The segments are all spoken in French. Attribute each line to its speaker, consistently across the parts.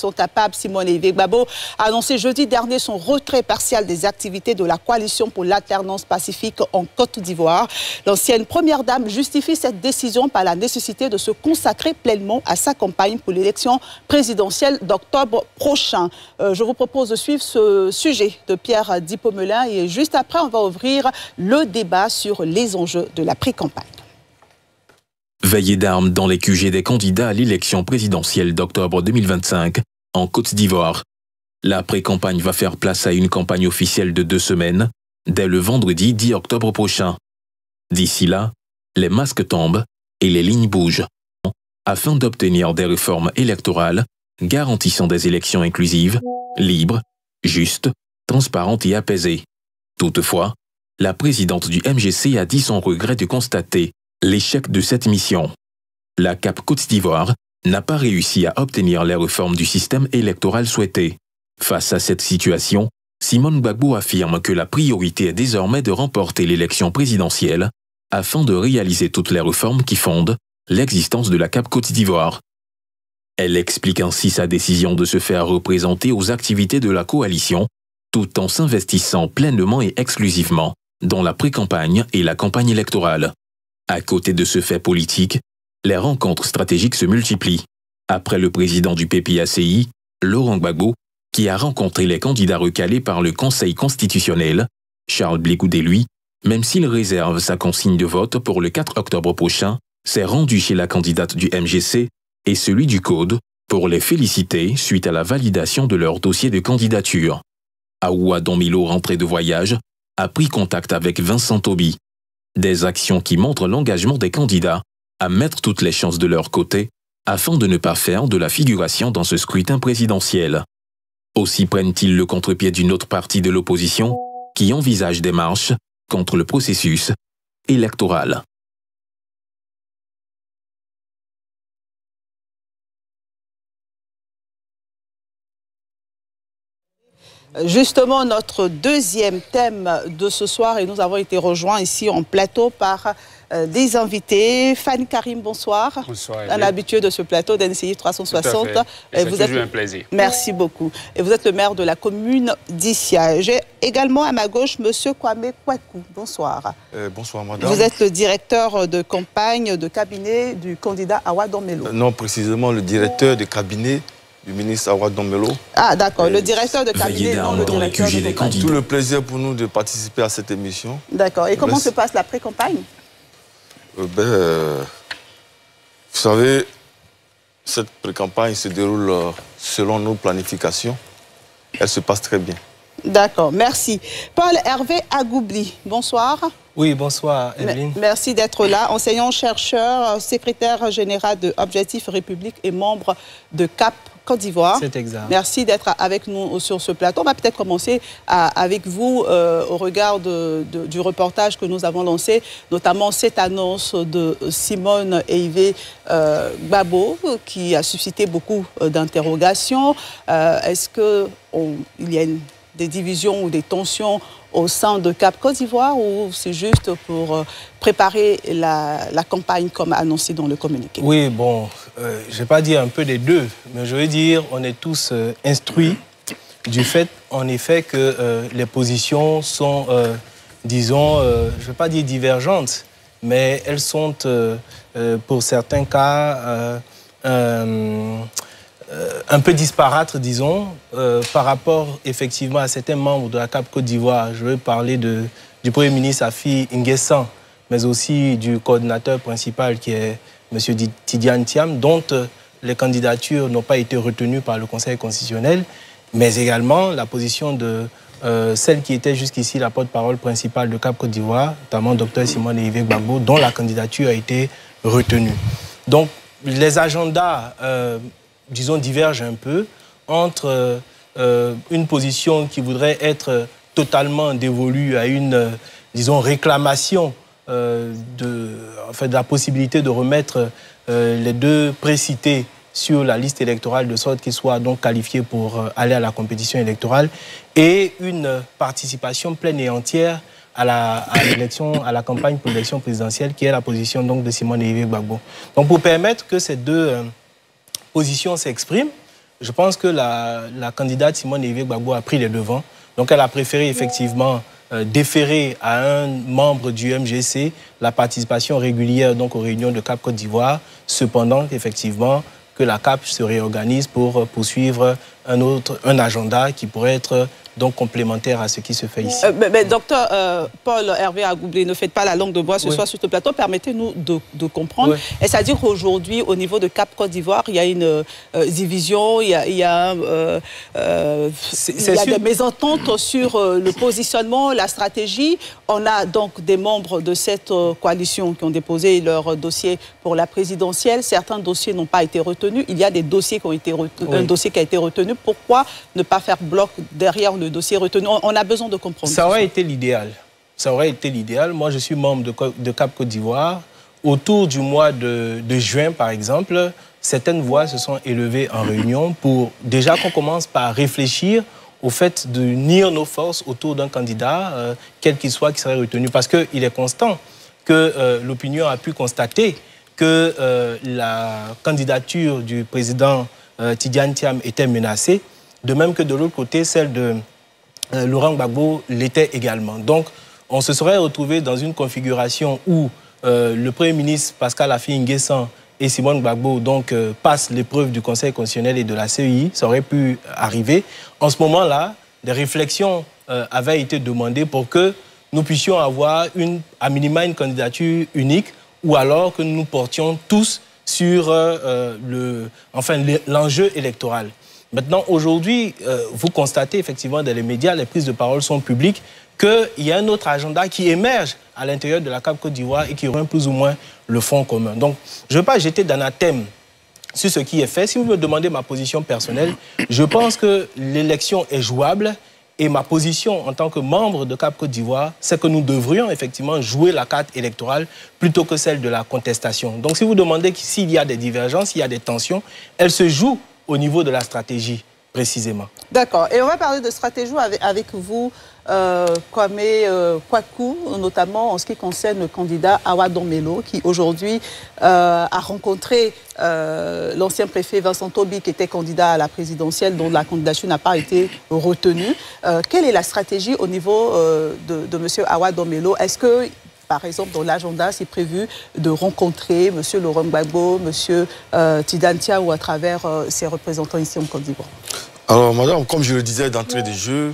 Speaker 1: sont capables. Simone Gbagbo a annoncé jeudi dernier son retrait partiel des activités de la coalition pour l'alternance pacifique en Côte d'Ivoire. L'ancienne première dame justifie cette décision par la nécessité de se consacrer pleinement à sa campagne pour l'élection présidentielle d'octobre prochain. Je vous propose de suivre ce sujet de Pierre Dipomelin et juste après, on va ouvrir le débat sur les enjeux de la pré-campagne.
Speaker 2: Veillée d'armes dans les QG des candidats à l'élection présidentielle d'octobre 2025 en Côte d'Ivoire. La pré-campagne va faire place à une campagne officielle de 2 semaines, dès le vendredi 10 octobre prochain. D'ici là, les masques tombent et les lignes bougent, afin d'obtenir des réformes électorales garantissant des élections inclusives, libres, justes, transparentes et apaisées. Toutefois, la présidente du MGC a dit son regret de constater l'échec de cette mission. La CAP Côte d'Ivoire n'a pas réussi à obtenir les réformes du système électoral souhaitées. Face à cette situation, Simone Gbagbo affirme que la priorité est désormais de remporter l'élection présidentielle afin de réaliser toutes les réformes qui fondent l'existence de la CAP Côte d'Ivoire. Elle explique ainsi sa décision de se faire représenter aux activités de la coalition tout en s'investissant pleinement et exclusivement dans la pré-campagne et la campagne électorale. À côté de ce fait politique, les rencontres stratégiques se multiplient. Après le président du PPACI, Laurent Gbagbo, qui a rencontré les candidats recalés par le Conseil constitutionnel, Charles Blé Goudé, lui, même s'il réserve sa consigne de vote pour le 4 octobre prochain, s'est rendu chez la candidate du MGC et celui du Code pour les féliciter suite à la validation de leur dossier de candidature. Aoua Donmilo, rentré de voyage, a pris contact avec Vincent Toby. Des actions qui montrent l'engagement des candidats à mettre toutes les chances de leur côté afin de ne pas faire de la figuration dans ce scrutin présidentiel. Aussi prennent-ils le contre-pied d'une autre partie de l'opposition qui envisage des marches contre le processus électoral.
Speaker 1: Justement, notre deuxième thème de ce soir, et nous avons été rejoints ici en plateau par des invités. Fanny Karim, bonsoir.
Speaker 3: Bonsoir.
Speaker 1: Un habitué de ce plateau d'NCI 360.
Speaker 3: C'est toujours un plaisir.
Speaker 1: Merci beaucoup. Et vous êtes le maire de la commune d'Issia. J'ai également à ma gauche M. Kwame Kwaku. Bonsoir.
Speaker 4: Bonsoir, madame.
Speaker 1: Vous êtes le directeur de campagne de cabinet du candidat Aoua Donmilo.
Speaker 4: Non, précisément le directeur de cabinet du ministre Aoua Donmilo.
Speaker 1: Ah, d'accord. Le directeur de cabinet, non le
Speaker 2: dans les
Speaker 1: directeur
Speaker 2: QG
Speaker 1: de
Speaker 2: des
Speaker 1: campagne.
Speaker 2: candidats.
Speaker 4: Tout le plaisir pour nous de participer à cette émission.
Speaker 1: D'accord. Et comment se passe la pré-campagne?
Speaker 4: Vous savez, cette pré-campagne se déroule selon nos planifications. Elle se passe très bien. D'accord,
Speaker 1: merci. Paul Hervé Agoubli, bonsoir.
Speaker 5: Oui, bonsoir, Evelyne.
Speaker 1: Merci d'être là. Enseignant-chercheur, secrétaire général de Objectif République et membre de CAP Côte d'Ivoire.
Speaker 5: C'est exact.
Speaker 1: Merci d'être avec nous sur ce plateau. On va peut-être commencer avec vous au regard du reportage que nous avons lancé, notamment cette annonce de Simone Gbagbo qui a suscité beaucoup d'interrogations. Est-ce qu'il y a des divisions ou des tensions au sein de CAP Côte d'Ivoire ou c'est juste pour préparer la campagne comme annoncé dans le communiqué?
Speaker 5: Oui, bon, je ne vais pas dire un peu des deux, mais je veux dire on est tous instruits du fait, en effet, que les positions sont, disons, je ne vais pas dire divergentes, mais elles sont, pour certains cas, un peu disparates, disons, par rapport effectivement à certains membres de la CAP Côte d'Ivoire. Je veux parler du Premier ministre Afi N'Guessan, mais aussi du coordinateur principal qui est M. Tidiane Thiam, dont les candidatures n'ont pas été retenues par le Conseil constitutionnel, mais également la position de celle qui était jusqu'ici la porte-parole principale de CAP Côte d'Ivoire, notamment Dr Simone Gbagbo, dont la candidature a été retenue. Donc, les agendas disons, divergent un peu entre une position qui voudrait être totalement dévolue à une, disons, réclamation de la possibilité de remettre les deux précités sur la liste électorale de sorte qu'ils soient donc qualifiés pour aller à la compétition électorale et une participation pleine et entière à la campagne pour l'élection présidentielle qui est la position donc, de Simone Gbagbo. Donc pour permettre que ces deux positions s'expriment, je pense que la candidate Simone Ehivie Gbagbo a pris les devants. Donc elle a préféré effectivement déférer à un membre du MGC la participation régulière donc, aux réunions de CAP Côte d'Ivoire. Cependant, effectivement, que la CAP se réorganise pour poursuivre un agenda qui pourrait être donc complémentaire à ce qui se fait ici.
Speaker 1: Mais docteur Paul Hervé Agoublé, ne faites pas la langue de bois ce soir sur ce plateau. Permettez-nous de comprendre. Est-ce à dire qu'aujourd'hui, au niveau de CAP Côte d'Ivoire, il y a une division, il y a des mésententes sur le positionnement, la stratégie. On a donc des membres de cette coalition qui ont déposé leur dossier pour la présidentielle. Certains dossiers n'ont pas été retenus. Il y a des dossiers qui ont été retenus. Un dossier qui a été retenu. Pourquoi ne pas faire bloc derrière le dossier retenu? On a besoin de comprendre.
Speaker 5: Ça aurait été l'idéal. Ça aurait été l'idéal. Moi, je suis membre de CAP Côte d'Ivoire. Autour du mois de juin, par exemple, certaines voix se sont élevées en réunion pour déjà qu'on commence par réfléchir au fait de unir nos forces autour d'un candidat, quel qu'il soit, qui serait retenu. Parce qu'il est constant que l'opinion a pu constater que la candidature du président Tidiane Thiam était menacée, de même que de l'autre côté, celle de Laurent Gbagbo l'était également. Donc, on se serait retrouvé dans une configuration où le Premier ministre Pascal Affi N'Guessan et Simone Gbagbo donc, passent l'épreuve du Conseil constitutionnel et de la CEI. Ça aurait pu arriver. En ce moment-là, des réflexions avaient été demandées pour que nous puissions avoir à minima une candidature unique ou alors que nous nous portions tous sur l'enjeu électoral. Maintenant, aujourd'hui, vous constatez effectivement dans les médias, les prises de parole sont publiques, qu'il y a un autre agenda qui émerge à l'intérieur de la CAP Côte d'Ivoire et qui rejoint plus ou moins le front commun. Donc, je ne veux pas jeter d'anathème sur ce qui est fait. Si vous me demandez ma position personnelle, je pense que l'élection est jouable et ma position en tant que membre de CAP Côte d'Ivoire, c'est que nous devrions effectivement jouer la carte électorale plutôt que celle de la contestation. Donc, si vous demandez s'il y a des divergences, s'il y a des tensions, elles se jouent au niveau de la stratégie, précisément. D'accord.
Speaker 1: Et on va parler de stratégie avec vous, Kwame Kwaku, notamment en ce qui concerne le candidat Awa Domelo, qui aujourd'hui a rencontré l'ancien préfet Vincent Tobi, qui était candidat à la présidentielle, dont la candidature n'a pas été retenue. Quelle est la stratégie au niveau de M. Awa Domelo? Est-ce que, par exemple, dans l'agenda, c'est prévu de rencontrer M. Laurent Gbagbo, M. Tidiane Thiam ou à travers ses représentants ici en Côte d'Ivoire?
Speaker 4: Alors, madame, comme je le disais d'entrée de jeu,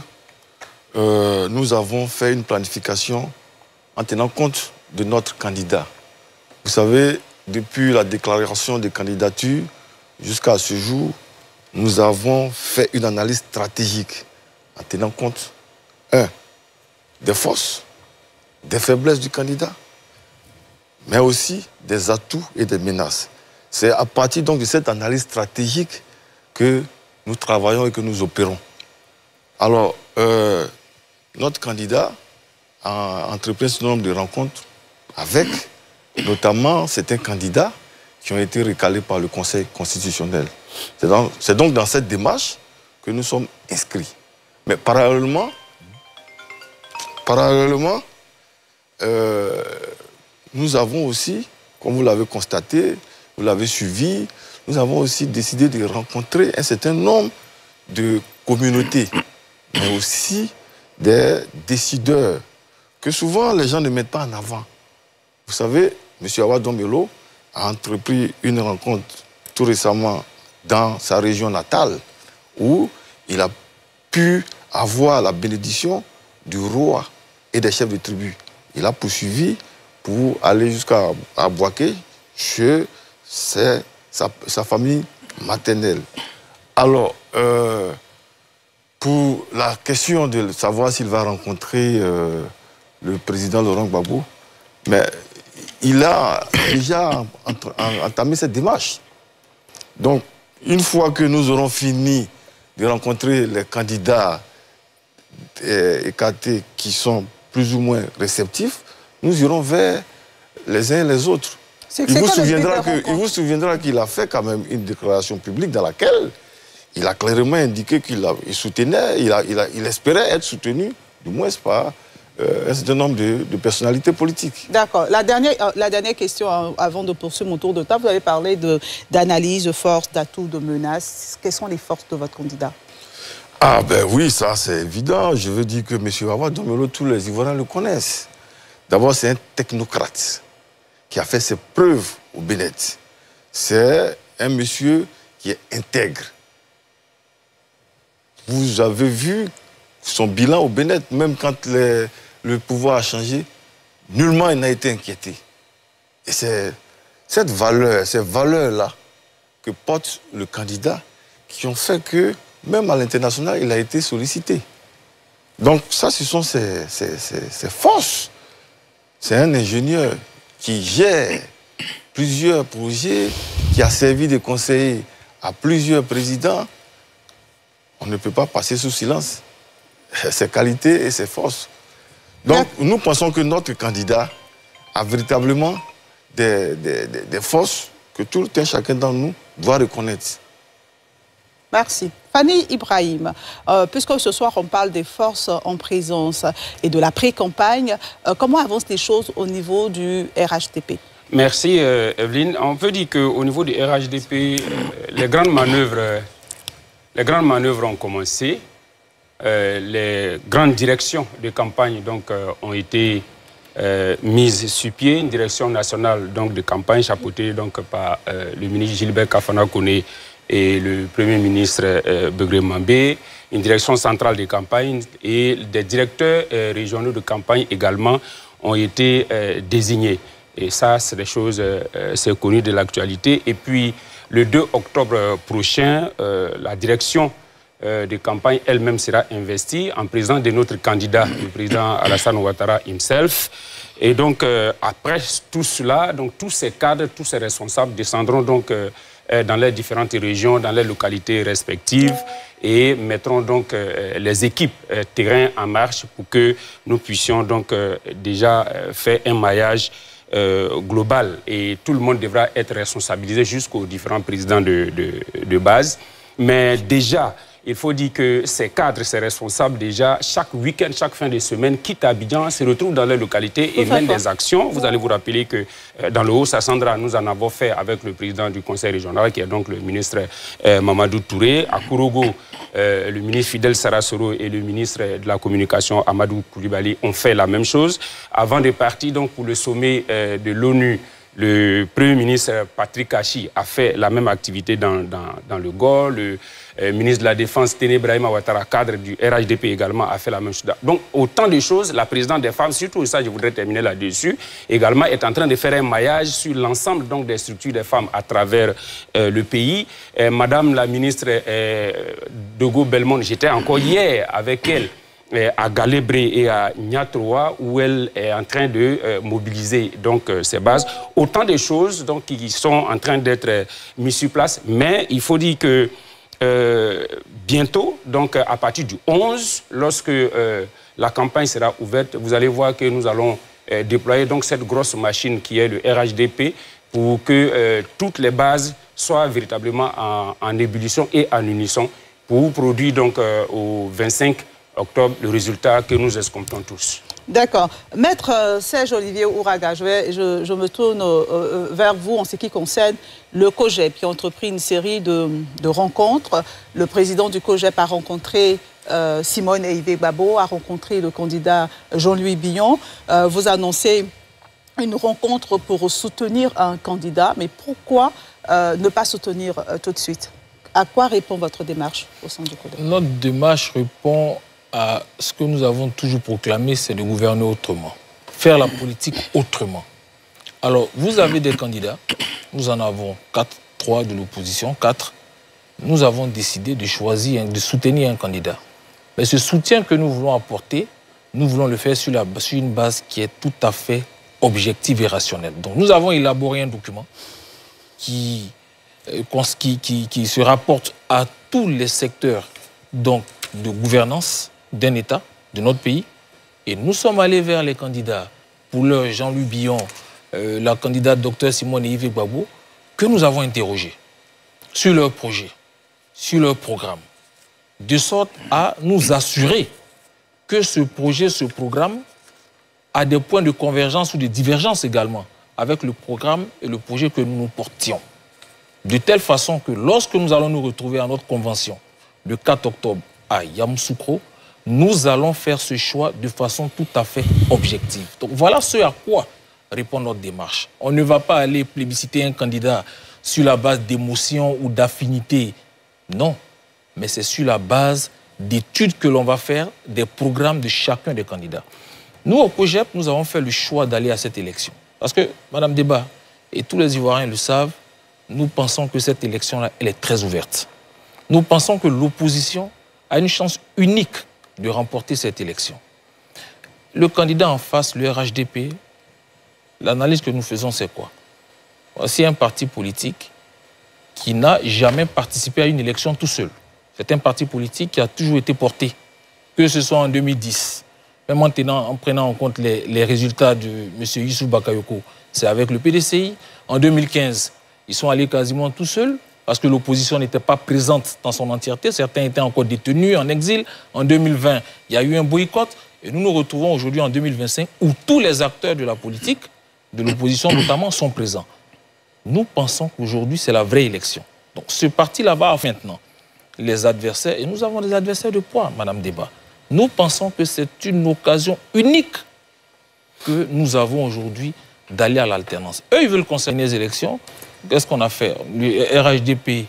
Speaker 4: nous avons fait une planification en tenant compte de notre candidat. Vous savez, depuis la déclaration de candidature jusqu'à ce jour, nous avons fait une analyse stratégique en tenant compte, des forces, des faiblesses du candidat, mais aussi des atouts et des menaces. C'est à partir donc de cette analyse stratégique que nous travaillons et que nous opérons. Alors, notre candidat a entrepris ce nombre de rencontres avec notamment certains candidats qui ont été recalés par le Conseil constitutionnel. C'est donc dans cette démarche que nous sommes inscrits. Mais parallèlement, nous avons aussi, comme vous l'avez constaté, vous l'avez suivi, nous avons aussi décidé de rencontrer un certain nombre de communautés, mais aussi des décideurs que souvent les gens ne mettent pas en avant. Vous savez, M. Awa Domelo a entrepris une rencontre tout récemment dans sa région natale où il a pu avoir la bénédiction du roi et des chefs de tribu. Il a poursuivi pour aller jusqu'à Bouaké chez sa famille maternelle. Alors, pour la question de savoir s'il va rencontrer le président Laurent Gbagbo, mais il a déjà entamé cette démarche. Donc, une fois que nous aurons fini de rencontrer les candidats écartés qui sont plus ou moins réceptifs, nous irons vers les uns et les autres. Il vous souviendra qu'il a fait quand même une déclaration publique dans laquelle il a clairement indiqué qu'il soutenait, il espérait être soutenu, du moins par un certain nombre de personnalités politiques.
Speaker 1: D'accord. La dernière question, avant de poursuivre mon tour de table, vous avez parlé d'analyse, de force, d'atouts, de menaces. Quelles sont les forces de votre candidat?
Speaker 4: Ah ben oui, ça c'est évident. Je veux dire que M. Wawa Domelo, tous les Ivoiriens le connaissent. D'abord, c'est un technocrate qui a fait ses preuves au Bénin. C'est un monsieur qui est intègre. Vous avez vu son bilan au Bénin, même quand le pouvoir a changé, nullement il n'a été inquiété. Et c'est cette valeur, ces valeurs-là que porte le candidat qui ont fait que, même à l'international, il a été sollicité. Donc ça, ce sont ses forces. C'est un ingénieur qui gère plusieurs projets, qui a servi de conseiller à plusieurs présidents. On ne peut pas passer sous silence ses qualités et ses forces. Donc, nous pensons que notre candidat a véritablement des forces que tout un chacun d'entre nous doit reconnaître.
Speaker 1: Merci. Fanny Ibrahim, puisque ce soir on parle des forces en présence et de la pré-campagne, comment avancent les choses au niveau du RHDP?
Speaker 3: Merci Evelyne. On peut dire qu'au niveau du RHDP, les grandes manœuvres ont commencé. Les grandes directions de campagne donc, ont été mises sur pied. Une direction nationale donc, de campagne chapeautée donc, par le ministre Gilbert Kafana Koné et le Premier ministre Begré Mambé, une direction centrale de campagne et des directeurs régionaux de campagne également ont été désignés. Et ça, c'est des choses, c'est connu de l'actualité. Et puis, le 2 octobre prochain, la direction de campagne elle-même sera investie en présence de notre candidat, le président Alassane Ouattara himself. Et donc, après tout cela, donc, tous ces cadres, tous ces responsables descendront donc dans les différentes régions, dans les localités respectives et mettront donc les équipes terrain en marche pour que nous puissions donc déjà faire un maillage global. Et tout le monde devra être responsabilisé jusqu'aux différents présidents de base. Mais déjà, il faut dire que ces cadres, ces responsables, déjà, chaque week-end, chaque fin de semaine, quittent Abidjan, se retrouvent dans leur localité et mènent des actions. Vous allez vous rappeler que dans le Haut-Sassandra, nous en avons fait avec le président du conseil régional, qui est donc le ministre Mamadou Touré. À Kourogo, le ministre Fidel Sarasoro et le ministre de la communication, Amadou Koulibaly, ont fait la même chose. Avant de partir donc, pour le sommet de l'ONU, le Premier ministre Patrick Kachi a fait la même activité dans le Gor. Le ministre de la Défense, Téné Brahima Ouattara, cadre du RHDP également, a fait la même chose. Donc, autant de choses. La présidente des femmes, surtout ça, je voudrais terminer là-dessus, également est en train de faire un maillage sur l'ensemble des structures des femmes à travers le pays. Madame la ministre Dogo Belmond, j'étais encore hier avec elle à Galébré et à Niatroa, où elle est en train de mobiliser donc, ses bases. Autant de choses donc, qui sont en train d'être mises sur place. Mais il faut dire que bientôt, donc à partir du 11, lorsque la campagne sera ouverte, vous allez voir que nous allons déployer donc, cette grosse machine qui est le RHDP pour que toutes les bases soient véritablement en ébullition et en unisson pour produire donc, au 25 octobre le résultat que nous escomptons tous. D'accord.
Speaker 1: Maître Serge-Olivier Ouraga, je me tourne vers vous en ce qui concerne le COGEP, qui a entrepris une série de rencontres. Le président du COGEP a rencontré Simone Eivé Gbagbo, a rencontré le candidat Jean-Louis Billon. Vous annoncez une rencontre pour soutenir un candidat, mais pourquoi ne pas soutenir tout de suite? À quoi répond votre démarche au sein du COGEP? Notre démarche répond à ce que nous avons toujours proclamé, c'est de gouverner autrement, faire la politique autrement. Alors, vous avez des candidats, nous en avons 4, 3 de l'opposition, 4. Nous avons décidé de choisir, de soutenir un candidat. Mais ce soutien que nous voulons apporter, nous voulons le faire sur une base qui est tout à fait objective et rationnelle. Donc, nous avons élaboré un document qui se rapporte à tous les secteurs donc, de gouvernance d'un État, de notre pays. Et nous sommes allés vers les candidats, pour leur Jean-Louis Billon, la candidate Dr Simone Eivé Gbagbo, que nous avons interrogés sur leur projet, sur leur programme, de sorte à nous assurer que ce projet, ce programme
Speaker 6: à des points de convergence ou de divergence également avec le programme et le projet que nous portions. De telle façon que lorsque nous allons nous retrouver à notre convention le 4 octobre à Yamoussoukro, nous allons faire ce choix de façon tout à fait objective. Donc voilà ce à quoi répond notre démarche. On ne va pas aller plébisciter un candidat sur la base d'émotions ou d'affinités. Non, mais c'est sur la base d'études que l'on va faire des programmes de chacun des candidats. Nous, au COJEP, nous avons fait le choix d'aller à cette élection. Parce que, Madame Débat, et tous les Ivoiriens le savent, nous pensons que cette élection-là, elle est très ouverte. Nous pensons que l'opposition a une chance unique de remporter cette élection. Le candidat en face, le RHDP, l'analyse que nous faisons, c'est quoi? Voici un parti politique qui n'a jamais participé à une élection tout seul. C'est un parti politique qui a toujours été porté, que ce soit en 2010, même en prenant en compte les résultats de M. Issou Bakayoko, c'est avec le PDCI. En 2015, ils sont allés quasiment tout seuls, parce que l'opposition n'était pas présente dans son entièreté. Certains étaient encore détenus en exil. En 2020, il y a eu un boycott. Et nous nous retrouvons aujourd'hui en 2025 où tous les acteurs de la politique, de l'opposition notamment, sont présents. Nous pensons qu'aujourd'hui, c'est la vraie élection. Donc ce parti-là va maintenant les adversaires. Et nous avons des adversaires de poids, Madame Débat. Nous pensons que c'est une occasion unique que nous avons aujourd'hui d'aller à l'alternance. Eux, ils veulent concerner les élections. Qu'est-ce qu'on a fait? Le RHDP,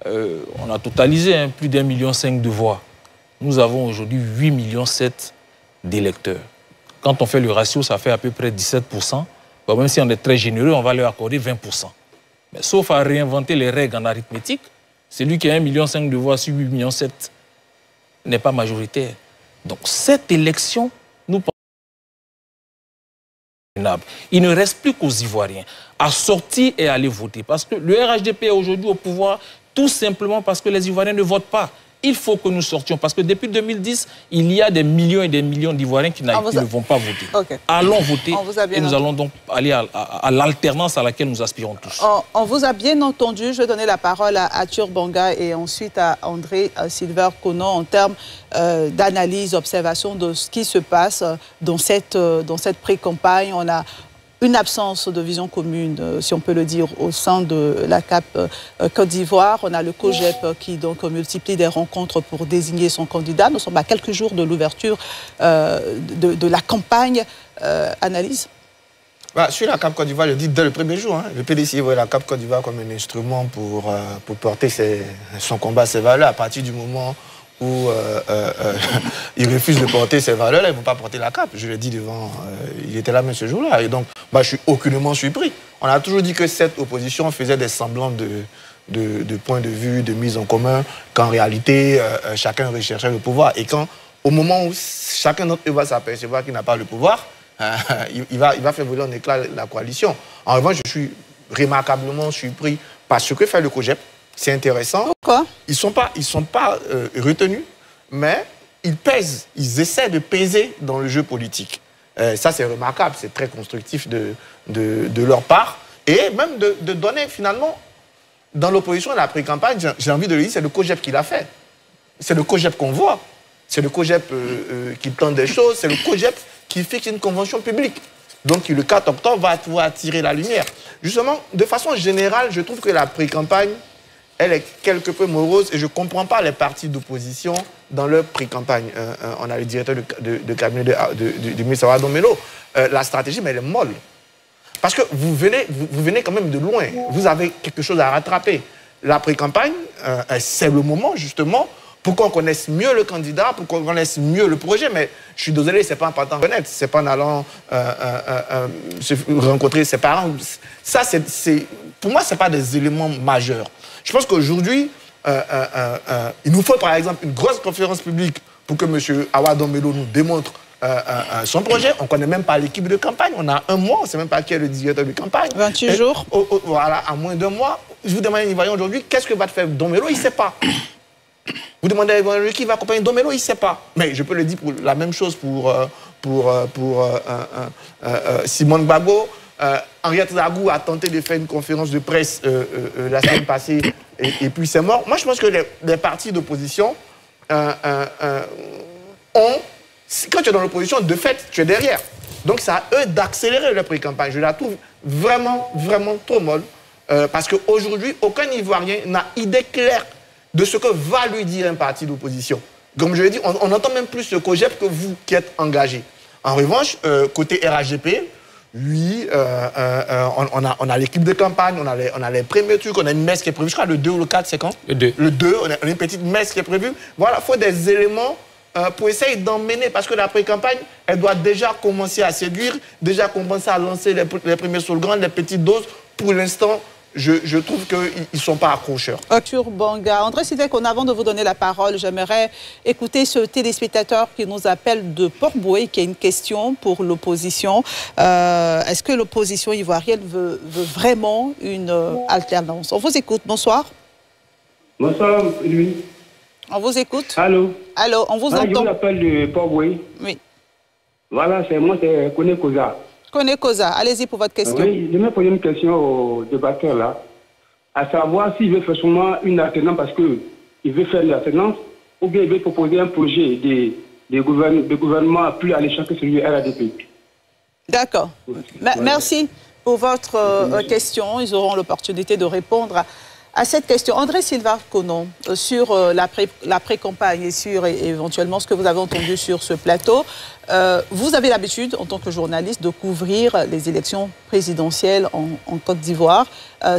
Speaker 6: on a totalisé plus d'1,5 million de voix. Nous avons aujourd'hui 8,7 millions d'électeurs. Quand on fait le ratio, ça fait à peu près 17%. Bon, même si on est très généreux, on va leur accorder 20%. Mais sauf à réinventer les règles en arithmétique, celui qui a 1,5 million de voix sur 8,7 millions n'est pas majoritaire. Donc cette élection, nous pensons il ne reste plus qu'aux Ivoiriens à sortir et à aller voter. Parce que le RHDP est aujourd'hui au pouvoir tout simplement parce que les Ivoiriens ne votent pas. Il faut que nous sortions. Parce que depuis 2010, il y a des millions et des millions d'Ivoiriens qui ne vont pas voter. Okay. Allons voter et nous allons donc aller à l'alternance à laquelle nous aspirons tous.
Speaker 1: On vous a bien entendu. Je vais donner la parole à Turbanga et ensuite à André Silver Kono en termes d'analyse, d'observation de ce qui se passe dans cette pré-campagne. On a une absence de vision commune, si on peut le dire, au sein de la CAP Côte d'Ivoire. On a le COJEP qui donc multiplie des rencontres pour désigner son candidat. Nous sommes à quelques jours de l'ouverture de la campagne. Analyse?
Speaker 7: Sur la CAP Côte d'Ivoire, je dis dès le premier jour, le PDC voit la CAP Côte d'Ivoire comme un instrument pour porter son combat, ses valeurs. À partir du moment où il refuse de porter ses valeurs, ils ne vont pas porter la CAP. Je l'ai dit devant, il était là même ce jour-là. Et donc, je suis aucunement surpris. On a toujours dit que cette opposition faisait des semblants de points de vue, de mise en commun, qu'en réalité, chacun recherchait le pouvoir. Et quand, au moment où chacun d'entre eux va s'apercevoir qu'il n'a pas le pouvoir, il va faire voler en éclats la coalition. En revanche, je suis remarquablement surpris par ce que fait le COJEP. C'est intéressant.
Speaker 1: Pourquoi?
Speaker 7: Ils sont pas retenus, mais ils pèsent, ils essaient de peser dans le jeu politique. Ça, c'est remarquable, c'est très constructif de leur part. Et même de donner, finalement, dans l'opposition, la pré-campagne, j'ai envie de le dire, c'est le COJEP qui l'a fait. C'est le COJEP qu'on voit. C'est le COJEP qui tente des choses. C'est le COJEP qui fixe une convention publique. Donc, le 4 octobre va pouvoir attirer la lumière. Justement, de façon générale, je trouve que la pré-campagne, elle est quelque peu morose et je ne comprends pas les partis d'opposition dans leur pré-campagne. On a le directeur de cabinet du ministre Awa Domelo. La stratégie, mais elle est molle. Parce que vous venez quand même de loin. Vous avez quelque chose à rattraper. La pré-campagne, c'est le moment, justement, pour qu'on connaisse mieux le candidat, pour qu'on connaisse mieux le projet. Mais je suis désolé, ce n'est pas en partant connaître, ce n'est pas en allant rencontrer ses parents. Ça, pour moi, ce n'est pas des éléments majeurs. Je pense qu'aujourd'hui, il nous faut par exemple une grosse conférence publique pour que M. Awa Domelo nous démontre son projet. On ne connaît même pas l'équipe de campagne. On a un mois, on ne sait même pas qui est le directeur de campagne.
Speaker 1: 28 jours.
Speaker 7: Voilà, à moins d'un mois. Je vous demande à Ivoirien aujourd'hui, qu'est-ce que va faire Domelo? Il ne sait pas. Vous demandez à Ivoirien qui va accompagner Domelo? Il ne sait pas. Mais je peux le dire pour la même chose pour Simone Gbagbo. Henriette Zagou a tenté de faire une conférence de presse la semaine passée et puis c'est mort. Moi, je pense que les partis d'opposition ont... Quand tu es dans l'opposition, de fait, tu es derrière. Donc, c'est à eux d'accélérer leur pré-campagne. Je la trouve vraiment, vraiment trop molle. Parce qu'aujourd'hui, aucun Ivoirien n'a idée claire de ce que va lui dire un parti d'opposition. Comme je l'ai dit, on entend même plus le COJEP que vous qui êtes engagés. En revanche, côté RHDP, oui, on a l'équipe de campagne, on a les premiers trucs, on a une messe qui est prévue, je crois le 2 ou le 4, c'est quand?
Speaker 3: Le 2.
Speaker 7: Le 2, on a une petite messe qui est prévue. Voilà, il faut des éléments pour essayer d'emmener, parce que la pré-campagne, elle doit déjà commencer à séduire, déjà commencer à lancer les premiers slogans, les petites doses. Pour l'instant, je trouve qu'ils ne sont pas accrocheurs.
Speaker 1: Arthur Banga, André Sylvestre, avant de vous donner la parole, j'aimerais écouter ce téléspectateur qui nous appelle de Port-Bouët, qui a une question pour l'opposition. Est-ce que l'opposition ivoirienne veut vraiment une alternance? On vous écoute. Bonsoir.
Speaker 8: Bonsoir, Louis.
Speaker 1: On vous écoute.
Speaker 8: Allô.
Speaker 1: Allô, on vous entend.
Speaker 8: Je vous appelle de Port-Bouët.
Speaker 1: Oui.
Speaker 8: Voilà, c'est moi, c'est Kone Koza.
Speaker 1: Kone Koza, allez-y pour votre question.
Speaker 8: Oui, je vais poser une question au débatteur là, à savoir s'il veut faire seulement une alternance parce qu'il veut faire l'alternance, ou bien il veut proposer un projet de gouvernement plus alléchant que celui du RHDP.
Speaker 1: D'accord. Merci pour votre question. Ils auront l'opportunité de répondre à cette question. André Silva Konon, sur la pré-campagne et sur éventuellement ce que vous avez entendu sur ce plateau, vous avez l'habitude, en tant que journaliste, de couvrir les élections présidentielles en Côte d'Ivoire.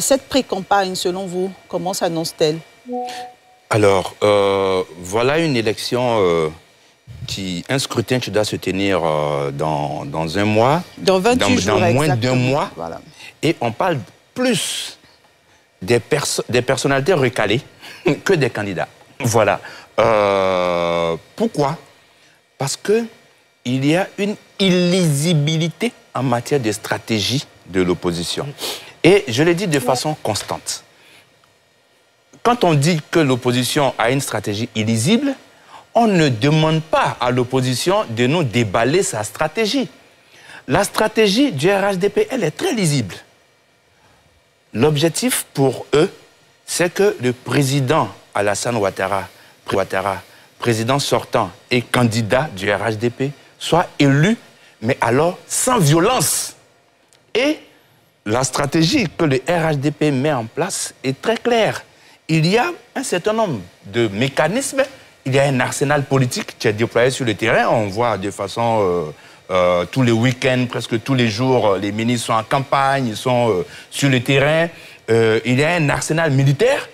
Speaker 1: Cette pré-campagne, selon vous, comment s'annonce-t-elle?
Speaker 9: Alors, voilà une élection, un scrutin qui doit se tenir dans un mois,
Speaker 1: dans 28 jours,
Speaker 9: dans moins d'un mois,
Speaker 1: voilà. Et
Speaker 9: on parle plus des personnalités recalées que des candidats. Voilà. Pourquoi? Parce qu'il y a une illisibilité en matière de stratégie de l'opposition. Et je l'ai dit de façon constante. Quand on dit que l'opposition a une stratégie illisible, on ne demande pas à l'opposition de nous déballer sa stratégie. La stratégie du RHDP, elle est très lisible. L'objectif pour eux, c'est que le président Alassane Ouattara, président sortant et candidat du RHDP, soit élu, mais alors sans violence. Et la stratégie que le RHDP met en place est très claire. Il y a un certain nombre de mécanismes, il y a un arsenal politique qui est déployé sur le terrain. On voit de façon... tous les week-ends, presque tous les jours, les ministres sont en campagne, ils sont sur le terrain. Il y a un arsenal militaire,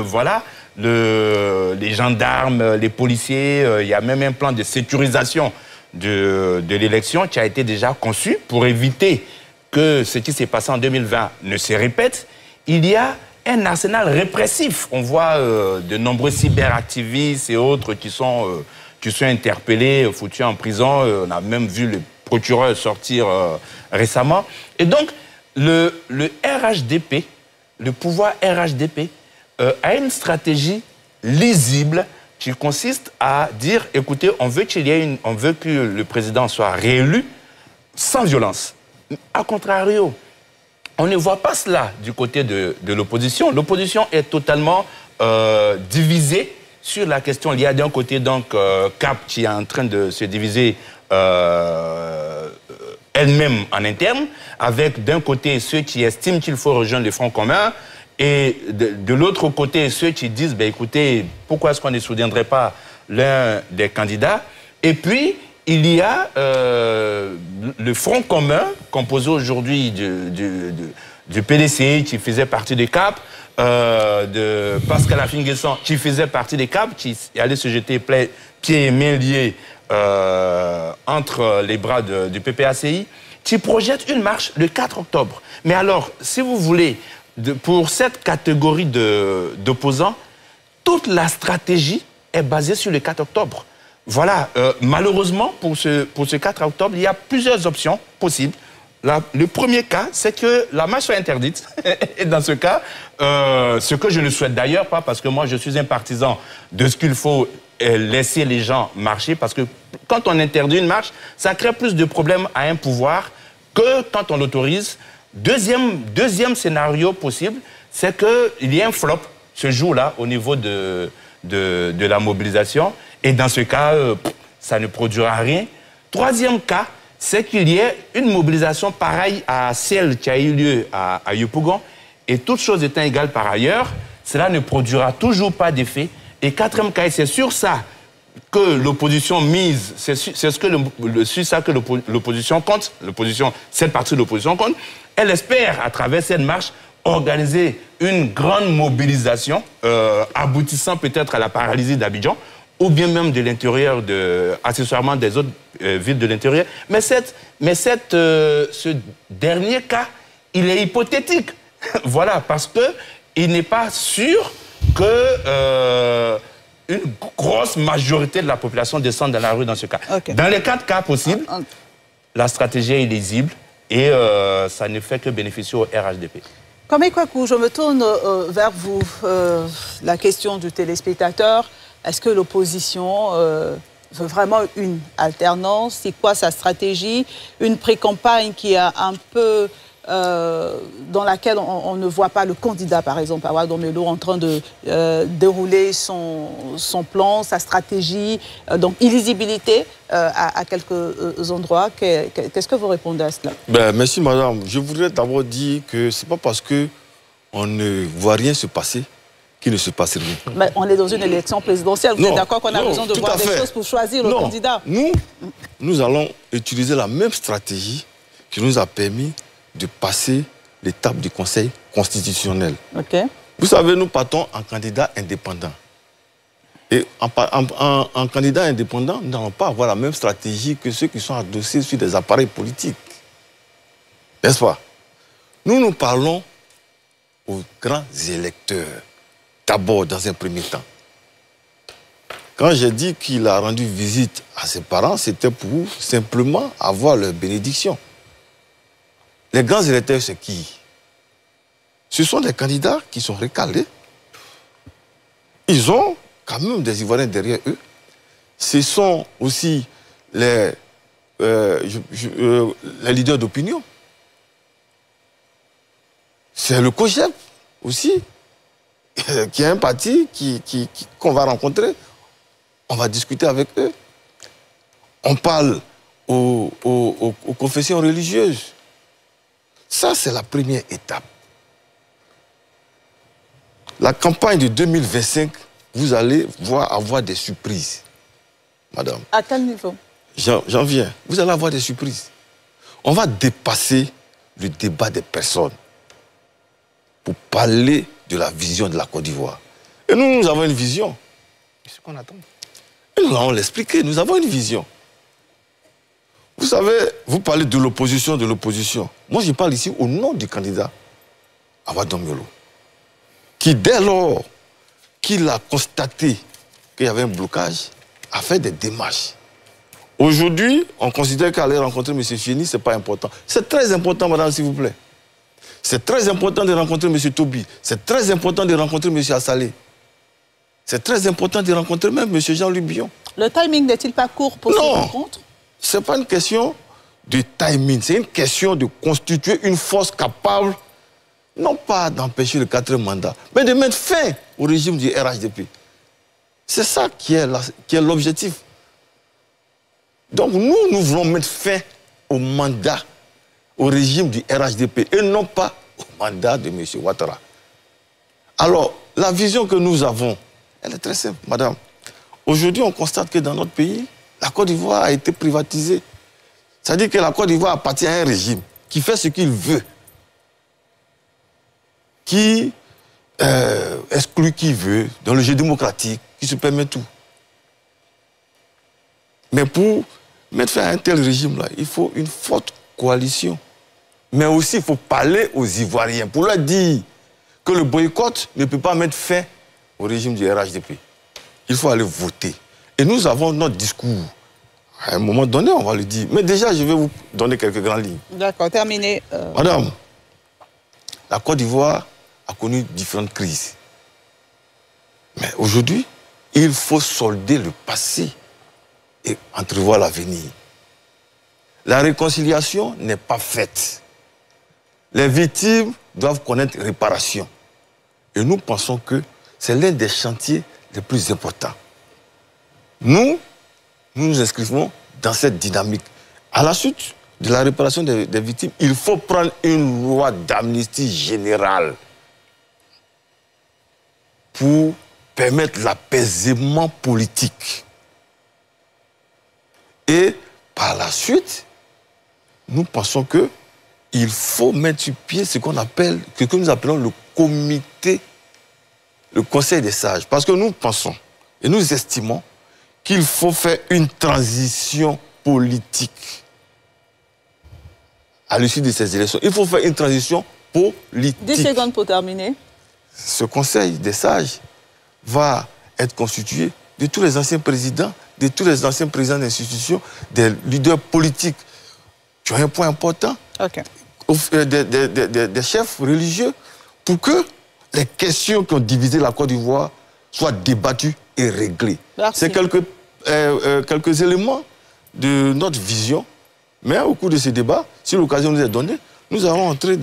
Speaker 9: voilà, les gendarmes, les policiers, il y a même un plan de sécurisation de l'élection qui a été déjà conçu pour éviter que ce qui s'est passé en 2020 ne se répète. Il y a un arsenal répressif. On voit de nombreux cyberactivistes et autres qui sont interpellés, foutus en prison. On a même vu le procureur sortir récemment. Et donc, le RHDP, le pouvoir RHDP, a une stratégie lisible qui consiste à dire, écoutez, on veut que le président soit réélu sans violence. A contrario, on ne voit pas cela du côté de l'opposition. L'opposition est totalement divisée sur la question. Il y a d'un côté donc CAP qui est en train de se diviser elle-même en interne, avec d'un côté ceux qui estiment qu'il faut rejoindre le Front commun, et de l'autre côté ceux qui disent, ben, écoutez, pourquoi est-ce qu'on ne soutiendrait pas l'un des candidats? Et puis, il y a le Front commun, composé aujourd'hui du PDC, qui faisait partie des CAP, de Pascal Affi-N'Guessan, qui faisait partie des CAP, qui allait se jeter pieds et mains liés entre les bras du PPACI, qui projette une marche le 4 octobre. Mais alors, si vous voulez, pour cette catégorie d'opposants, toute la stratégie est basée sur le 4 octobre. Voilà, malheureusement, pour ce 4 octobre, il y a plusieurs options possibles. Le premier cas, c'est que la marche soit interdite. Et dans ce cas, ce que je ne souhaite d'ailleurs pas, parce que moi, je suis un partisan de ce qu'il faut laisser les gens marcher, parce que quand on interdit une marche, ça crée plus de problèmes à un pouvoir que quand on l'autorise. Deuxième scénario possible, c'est qu'il y ait un flop ce jour-là au niveau de la mobilisation. Et dans ce cas, ça ne produira rien. Troisième cas, c'est qu'il y ait une mobilisation pareille à celle qui a eu lieu à Yopougon. Et toutes choses étant égales par ailleurs, cela ne produira toujours pas d'effet. Et quatrième cas, c'est sur ça que l'opposition mise, c'est sur ça que l'opposition compte, cette partie de l'opposition compte. Elle espère, à travers cette marche, organiser une grande mobilisation, aboutissant peut-être à la paralysie d'Abidjan, ou bien même de l'intérieur, accessoirement des autres villes de l'intérieur. Mais ce dernier cas, il est hypothétique. Voilà, parce qu'il n'est pas sûr que une grosse majorité de la population descende dans la rue dans ce cas. Okay. Dans les 4 cas possibles, la stratégie est illisible et ça ne fait que bénéficier au RHDP.
Speaker 1: Kwame Kwaku, je me tourne vers vous. La question du téléspectateur, est-ce que l'opposition veut vraiment une alternance? C'est quoi sa stratégie? Une pré-campagne qui a un peu... dans laquelle on ne voit pas le candidat, par exemple, Awa Domelo, en train de dérouler son plan, sa stratégie, donc illisibilité à quelques endroits. Qu'est-ce que vous répondez à cela?
Speaker 4: Merci, madame. Je voudrais d'abord dire que ce n'est pas parce qu'on ne voit rien se passer qu'il ne se passe rien.
Speaker 1: Mais on est dans une élection présidentielle. Vous êtes d'accord qu'on a besoin de voir des choses pour choisir le candidat?
Speaker 4: Nous allons utiliser la même stratégie qui nous a permis de passer l'étape du Conseil constitutionnel.
Speaker 1: Okay.
Speaker 4: Vous savez, nous partons en candidat indépendant. Et en candidat indépendant, nous n'allons pas avoir la même stratégie que ceux qui sont adossés sur des appareils politiques. N'est-ce pas? Nous parlons aux grands électeurs, d'abord, dans un premier temps. Quand j'ai dit qu'il a rendu visite à ses parents, c'était pour simplement avoir leur bénédiction. Les grands électeurs, c'est qui? Ce sont des candidats qui sont recalés. Ils ont quand même des Ivoiriens derrière eux. Ce sont aussi les leaders d'opinion. C'est le COJEP aussi, qui est un parti qu'on va rencontrer. On va discuter avec eux. On parle aux confessions religieuses. Ça, c'est la première étape. La campagne de 2025, vous allez avoir des surprises, madame.
Speaker 1: À quel niveau?
Speaker 4: J'en viens. Vous allez avoir des surprises. On va dépasser le débat des personnes pour parler de la vision de la Côte d'Ivoire. Et nous avons une vision. C'est ce qu'on attend. Et nous allons l'expliquer. Nous avons une vision. Vous savez, vous parlez de l'opposition, Moi, je parle ici au nom du candidat Awa Domelo, qui, dès lors qu'il a constaté qu'il y avait un blocage, a fait des démarches. Aujourd'hui, on considère qu'aller rencontrer M. Fieni, ce n'est pas important. C'est très important, madame, s'il vous plaît. C'est très important de rencontrer M. Tobi. C'est très important de rencontrer M. Assalé. C'est très important de rencontrer même M. Jean-Louis Bion.
Speaker 1: Le timing n'est-il pas court pour cette rencontre?
Speaker 4: Ce n'est pas une question de timing, c'est une question de constituer une force capable, non pas d'empêcher le 4e mandat, mais de mettre fin au régime du RHDP. C'est ça qui est l'objectif. Donc nous voulons mettre fin au mandat, au régime du RHDP, et non pas au mandat de M. Ouattara. Alors, la vision que nous avons, elle est très simple, madame. Aujourd'hui, on constate que dans notre pays, la Côte d'Ivoire a été privatisée. C'est-à-dire que la Côte d'Ivoire appartient à un régime qui fait ce qu'il veut, qui exclut qui veut, dans le jeu démocratique, qui se permet tout. Mais pour mettre fin à un tel régime-là, il faut une forte coalition. Mais aussi, il faut parler aux Ivoiriens pour leur dire que le boycott ne peut pas mettre fin au régime du RHDP. Il faut aller voter. Et nous avons notre discours. À un moment donné, on va le dire. Mais déjà, je vais vous donner quelques grandes lignes.
Speaker 1: D'accord, terminé.
Speaker 4: Madame, la Côte d'Ivoire a connu différentes crises. Mais aujourd'hui, il faut solder le passé et entrevoir l'avenir. La réconciliation n'est pas faite. Les victimes doivent connaître réparation. Et nous pensons que c'est l'un des chantiers les plus importants. Nous nous inscrivons dans cette dynamique À la suite de la réparation des victimes, il faut prendre une loi d'amnistie générale pour permettre l'apaisement politique. Et par la suite, nous pensons qu'il faut mettre sur pied ce qu'on appelle, ce que nous appelons le comité, le conseil des sages. Parce que nous pensons et nous estimons qu'il faut faire une transition politique à l'issue de ces élections. Il faut faire une transition politique.
Speaker 1: 10 secondes pour terminer.
Speaker 4: Ce conseil des sages va être constitué de tous les anciens présidents, de tous les anciens présidents d'institutions, des leaders politiques. Tu as un point important.
Speaker 1: Okay.
Speaker 4: Des chefs religieux pour que les questions qui ont divisé la Côte d'Ivoire soient débattues et réglées. C'est quelques éléments de notre vision. Mais au cours de ce débat, si l'occasion nous est donnée, nous allons entrer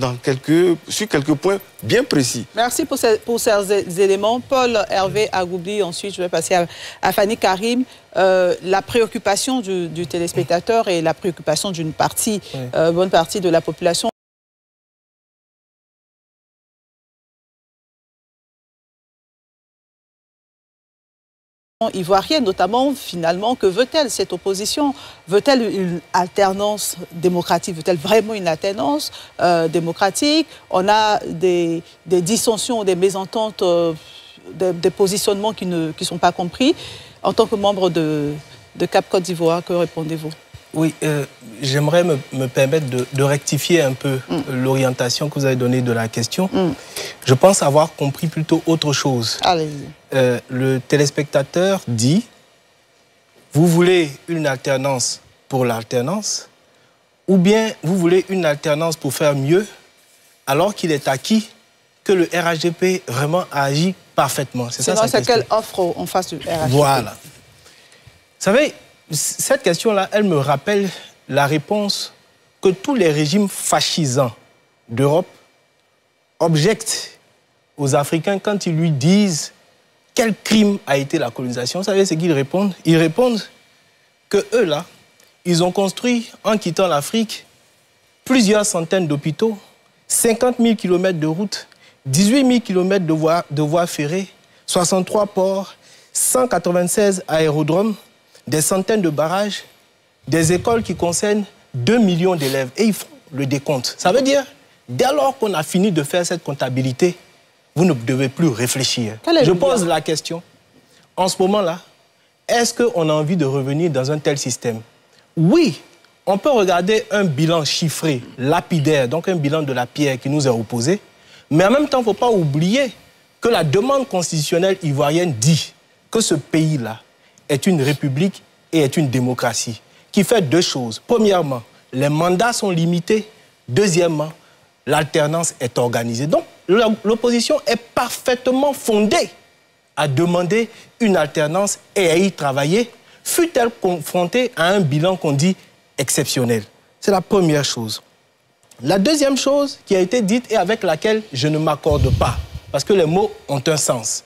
Speaker 4: sur quelques points bien précis.
Speaker 1: Merci pour ces éléments. Paul Hervé Agoubli, ensuite je vais passer à Fanny Karim. La préoccupation du téléspectateur et la préoccupation d'une partie, bonne partie de la population. Ivoirienne, notamment, finalement, que veut-elle cette opposition? Veut-elle une alternance démocratique? Veut-elle vraiment une alternance démocratique? On a des dissensions, des mésententes, des positionnements qui ne sont pas compris. En tant que membre de Cap Côte d'Ivoire, que répondez-vous?
Speaker 5: Oui, j'aimerais me permettre de rectifier un peu l'orientation que vous avez donnée de la question. Je pense avoir compris plutôt autre chose.
Speaker 1: Allez-y.
Speaker 5: Le téléspectateur dit, vous voulez une alternance pour l'alternance, ou bien vous voulez une alternance pour faire mieux, alors qu'il est acquis que le RHDP vraiment a agi parfaitement. C'est ça sa question.
Speaker 1: C'est quelle offre en face du RHDP?
Speaker 5: Voilà. Vous savez, cette question-là, elle me rappelle la réponse que tous les régimes fascisants d'Europe objectent aux Africains quand ils lui disent quel crime a été la colonisation. Vous savez ce qu'ils répondent? Ils répondent que eux, là, ils ont construit, en quittant l'Afrique, plusieurs centaines d'hôpitaux, 50 000 km de routes, 18 000 km de voies ferrées, 63 ports, 196 aérodromes, des centaines de barrages, des écoles qui concernent 2 millions d'élèves. Et ils font le décompte. Ça veut dire, dès lors qu'on a fini de faire cette comptabilité, vous ne devez plus réfléchir. Je pose la question, en ce moment-là, est-ce qu'on a envie de revenir dans un tel système? Oui, on peut regarder un bilan chiffré, lapidaire, donc un bilan de la pierre qui nous est opposé, mais en même temps, il ne faut pas oublier que la demande constitutionnelle ivoirienne dit que ce pays-là est une république et est une démocratie, qui fait deux choses. Premièrement, les mandats sont limités. Deuxièmement, l'alternance est organisée. Donc, l'opposition est parfaitement fondée à demander une alternance et à y travailler, fut-elle confrontée à un bilan qu'on dit exceptionnel. C'est la première chose. La deuxième chose qui a été dite et avec laquelle je ne m'accorde pas, parce que les mots ont un sens,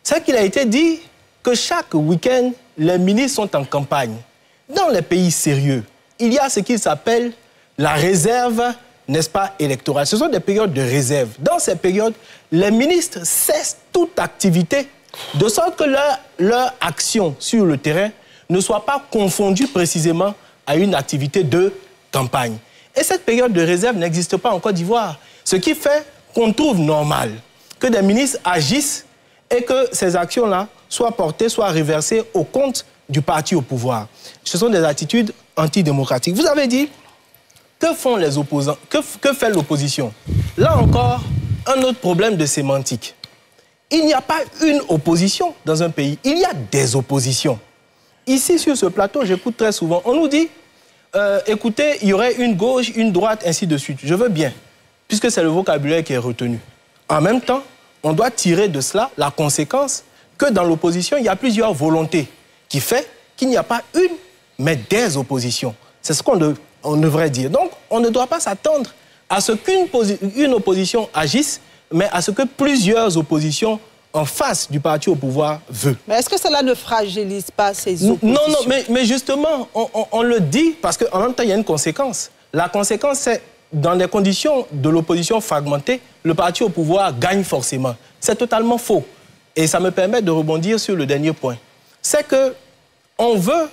Speaker 5: c'est qu'il a été dit que chaque week-end, les ministres sont en campagne. Dans les pays sérieux, il y a ce qu'il s'appelle la réserve, n'est-ce pas, électorale. Ce sont des périodes de réserve. Dans ces périodes, les ministres cessent toute activité, de sorte que leur action sur le terrain ne soit pas confondue précisément à une activité de campagne. Et cette période de réserve n'existe pas en Côte d'Ivoire. Ce qui fait qu'on trouve normal que des ministres agissent et que ces actions-là soient portées, soient réversées au compte du parti au pouvoir. Ce sont des attitudes antidémocratiques. Vous avez dit, que font les opposants? Que fait l'opposition? Là encore, un autre problème de sémantique. Il n'y a pas une opposition dans un pays, il y a des oppositions. Ici, sur ce plateau, j'écoute très souvent, on nous dit, écoutez, il y aurait une gauche, une droite, ainsi de suite. Je veux bien, puisque c'est le vocabulaire qui est retenu. En même temps, on doit tirer de cela la conséquence que dans l'opposition, il y a plusieurs volontés, qui fait qu'il n'y a pas une, mais des oppositions. C'est ce qu'on devrait dire. Donc, on ne doit pas s'attendre à ce qu'une opposition agisse, mais à ce que plusieurs oppositions en face du parti au pouvoir veut.
Speaker 1: Mais est-ce que cela ne fragilise pas ces oppositions?
Speaker 5: Non, mais justement, on le dit parce qu'en même temps, il y a une conséquence. La conséquence, c'est dans les conditions de l'opposition fragmentée, le parti au pouvoir gagne forcément. C'est totalement faux. Et ça me permet de rebondir sur le dernier point. C'est qu'on veut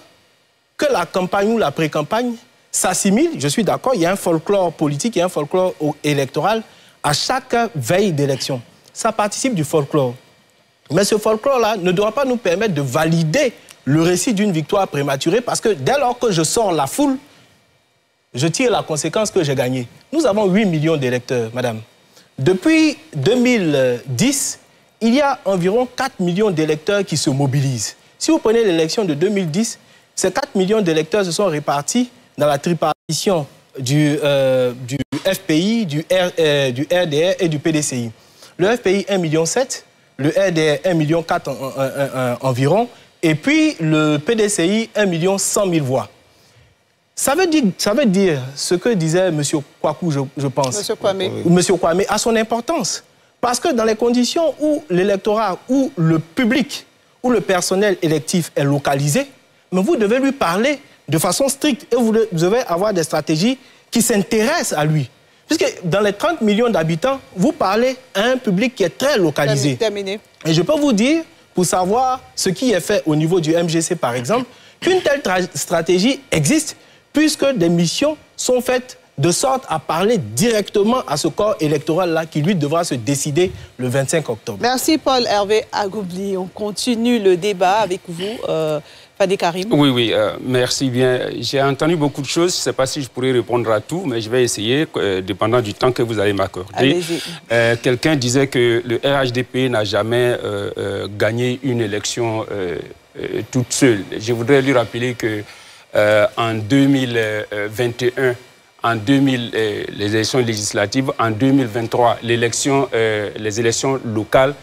Speaker 5: que la campagne ou la pré-campagne s'assimile. Je suis d'accord, il y a un folklore politique, il y a un folklore électoral à chaque veille d'élection. Ça participe du folklore. Mais ce folklore-là ne doit pas nous permettre de valider le récit d'une victoire prématurée parce que dès lors que je sors la foule, je tire la conséquence que j'ai gagné. Nous avons 8 millions d'électeurs, madame. Depuis 2010, il y a environ 4 millions d'électeurs qui se mobilisent. Si vous prenez l'élection de 2010, ces 4 millions d'électeurs se sont répartis dans la tripartition du FPI, du RDR et du PDCI. Le FPI, 1,7 million. Le RDR, 1,4 million environ. Et puis, le PDCI, 1,1 million voix. Ça veut dire ce que disait M. Kwaku, je pense.
Speaker 1: M. Kwame.
Speaker 5: M. Kwame, a son importance. Parce que dans les conditions où l'électorat, où le public, où le personnel électif est localisé, mais vous devez lui parler de façon stricte et vous devez avoir des stratégies qui s'intéressent à lui. Puisque dans les 30 millions d'habitants, vous parlez à un public qui est très localisé.
Speaker 1: Terminé.
Speaker 5: Et je peux vous dire, pour savoir ce qui est fait au niveau du MGC par exemple, qu'une telle stratégie existe puisque des missions sont faites de sorte à parler directement à ce corps électoral-là qui, lui, devra se décider le 25 octobre.
Speaker 1: Merci Paul-Hervé Agoubli. On continue le débat avec vous, Fadi Karim.
Speaker 3: Oui, merci bien. J'ai entendu beaucoup de choses. Je ne sais pas si je pourrais répondre à tout, mais je vais essayer, dépendant du temps que vous allez m'accorder. Quelqu'un disait que le RHDP n'a jamais gagné une élection toute seule. Je voudrais lui rappeler que en 2021, les élections législatives, en 2023, les élections locales,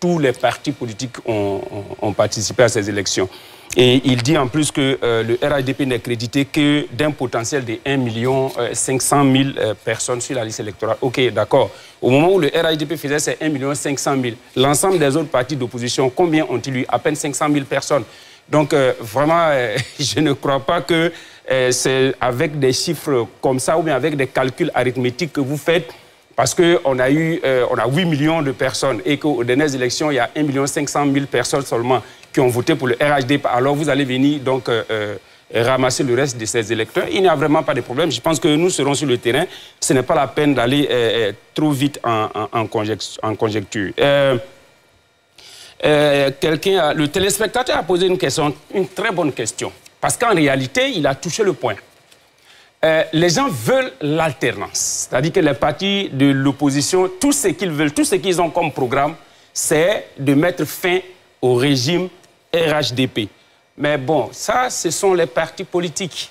Speaker 3: tous les partis politiques ont participé à ces élections. Et il dit en plus que le RHDP n'est crédité que d'un potentiel de 1 500 000 personnes sur la liste électorale. Ok, d'accord. Au moment où le RHDP faisait ces 1 500 000, l'ensemble des autres partis d'opposition, combien ont-ils eu? À peine 500 000 personnes. Donc, vraiment, je ne crois pas que c'est avec des chiffres comme ça ou bien avec des calculs arithmétiques que vous faites, parce qu'on a 8 millions de personnes et qu'aux dernières élections, il y a 1 500 000 personnes seulement qui ont voté pour le RHDP. Alors, vous allez venir donc ramasser le reste de ces électeurs. Il n'y a vraiment pas de problème. Je pense que nous serons sur le terrain. Ce n'est pas la peine d'aller trop vite en conjecture. Le téléspectateur a posé une très bonne question. Parce qu'en réalité, il a touché le point. Les gens veulent l'alternance. C'est-à-dire que les partis de l'opposition, tout ce qu'ils veulent, tout ce qu'ils ont comme programme, c'est de mettre fin au régime RHDP. Mais bon, ça, ce sont les partis politiques.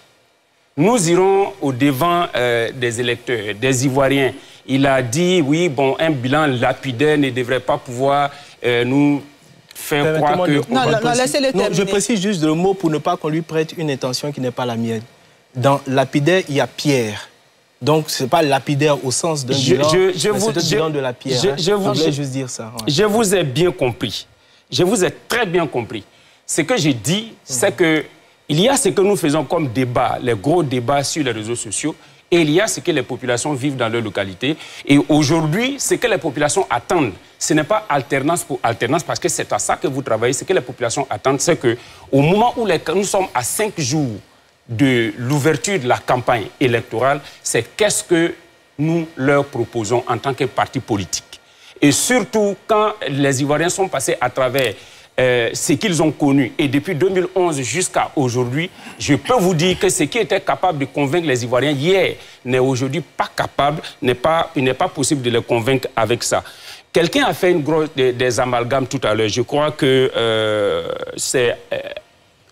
Speaker 3: Nous irons au-devant des électeurs, des Ivoiriens. Il a dit, oui, bon, un bilan lapidaire ne devrait pas pouvoir nous faire croire que...
Speaker 1: Non, laissez-le terminer.
Speaker 5: Je précise juste le mot pour ne pas qu'on lui prête une intention qui n'est pas la mienne. Dans lapidaire, il y a pierre. Donc, ce n'est pas lapidaire au sens d'un bilan, mais c'est le bilan de la pierre. Je voulais juste dire ça. Ouais.
Speaker 3: Je vous ai bien compris. Je vous ai très bien compris. Ce que j'ai dit, c'est qu'il y a ce que nous faisons comme débat, les gros débats sur les réseaux sociaux, et il y a ce que les populations vivent dans leur localité. Et aujourd'hui, ce que les populations attendent, ce n'est pas alternance pour alternance, parce que c'est à ça que vous travaillez. Ce que les populations attendent, c'est qu'au moment où nous sommes à 5 jours de l'ouverture de la campagne électorale, c'est qu'est-ce que nous leur proposons en tant que parti politique. Et surtout, quand les Ivoiriens sont passés à travers ce qu'ils ont connu, et depuis 2011 jusqu'à aujourd'hui, je peux vous dire que ce qui était capable de convaincre les Ivoiriens hier n'est aujourd'hui pas capable, il n'est pas possible de les convaincre avec ça. Quelqu'un a fait des amalgames tout à l'heure. Je crois que c'est...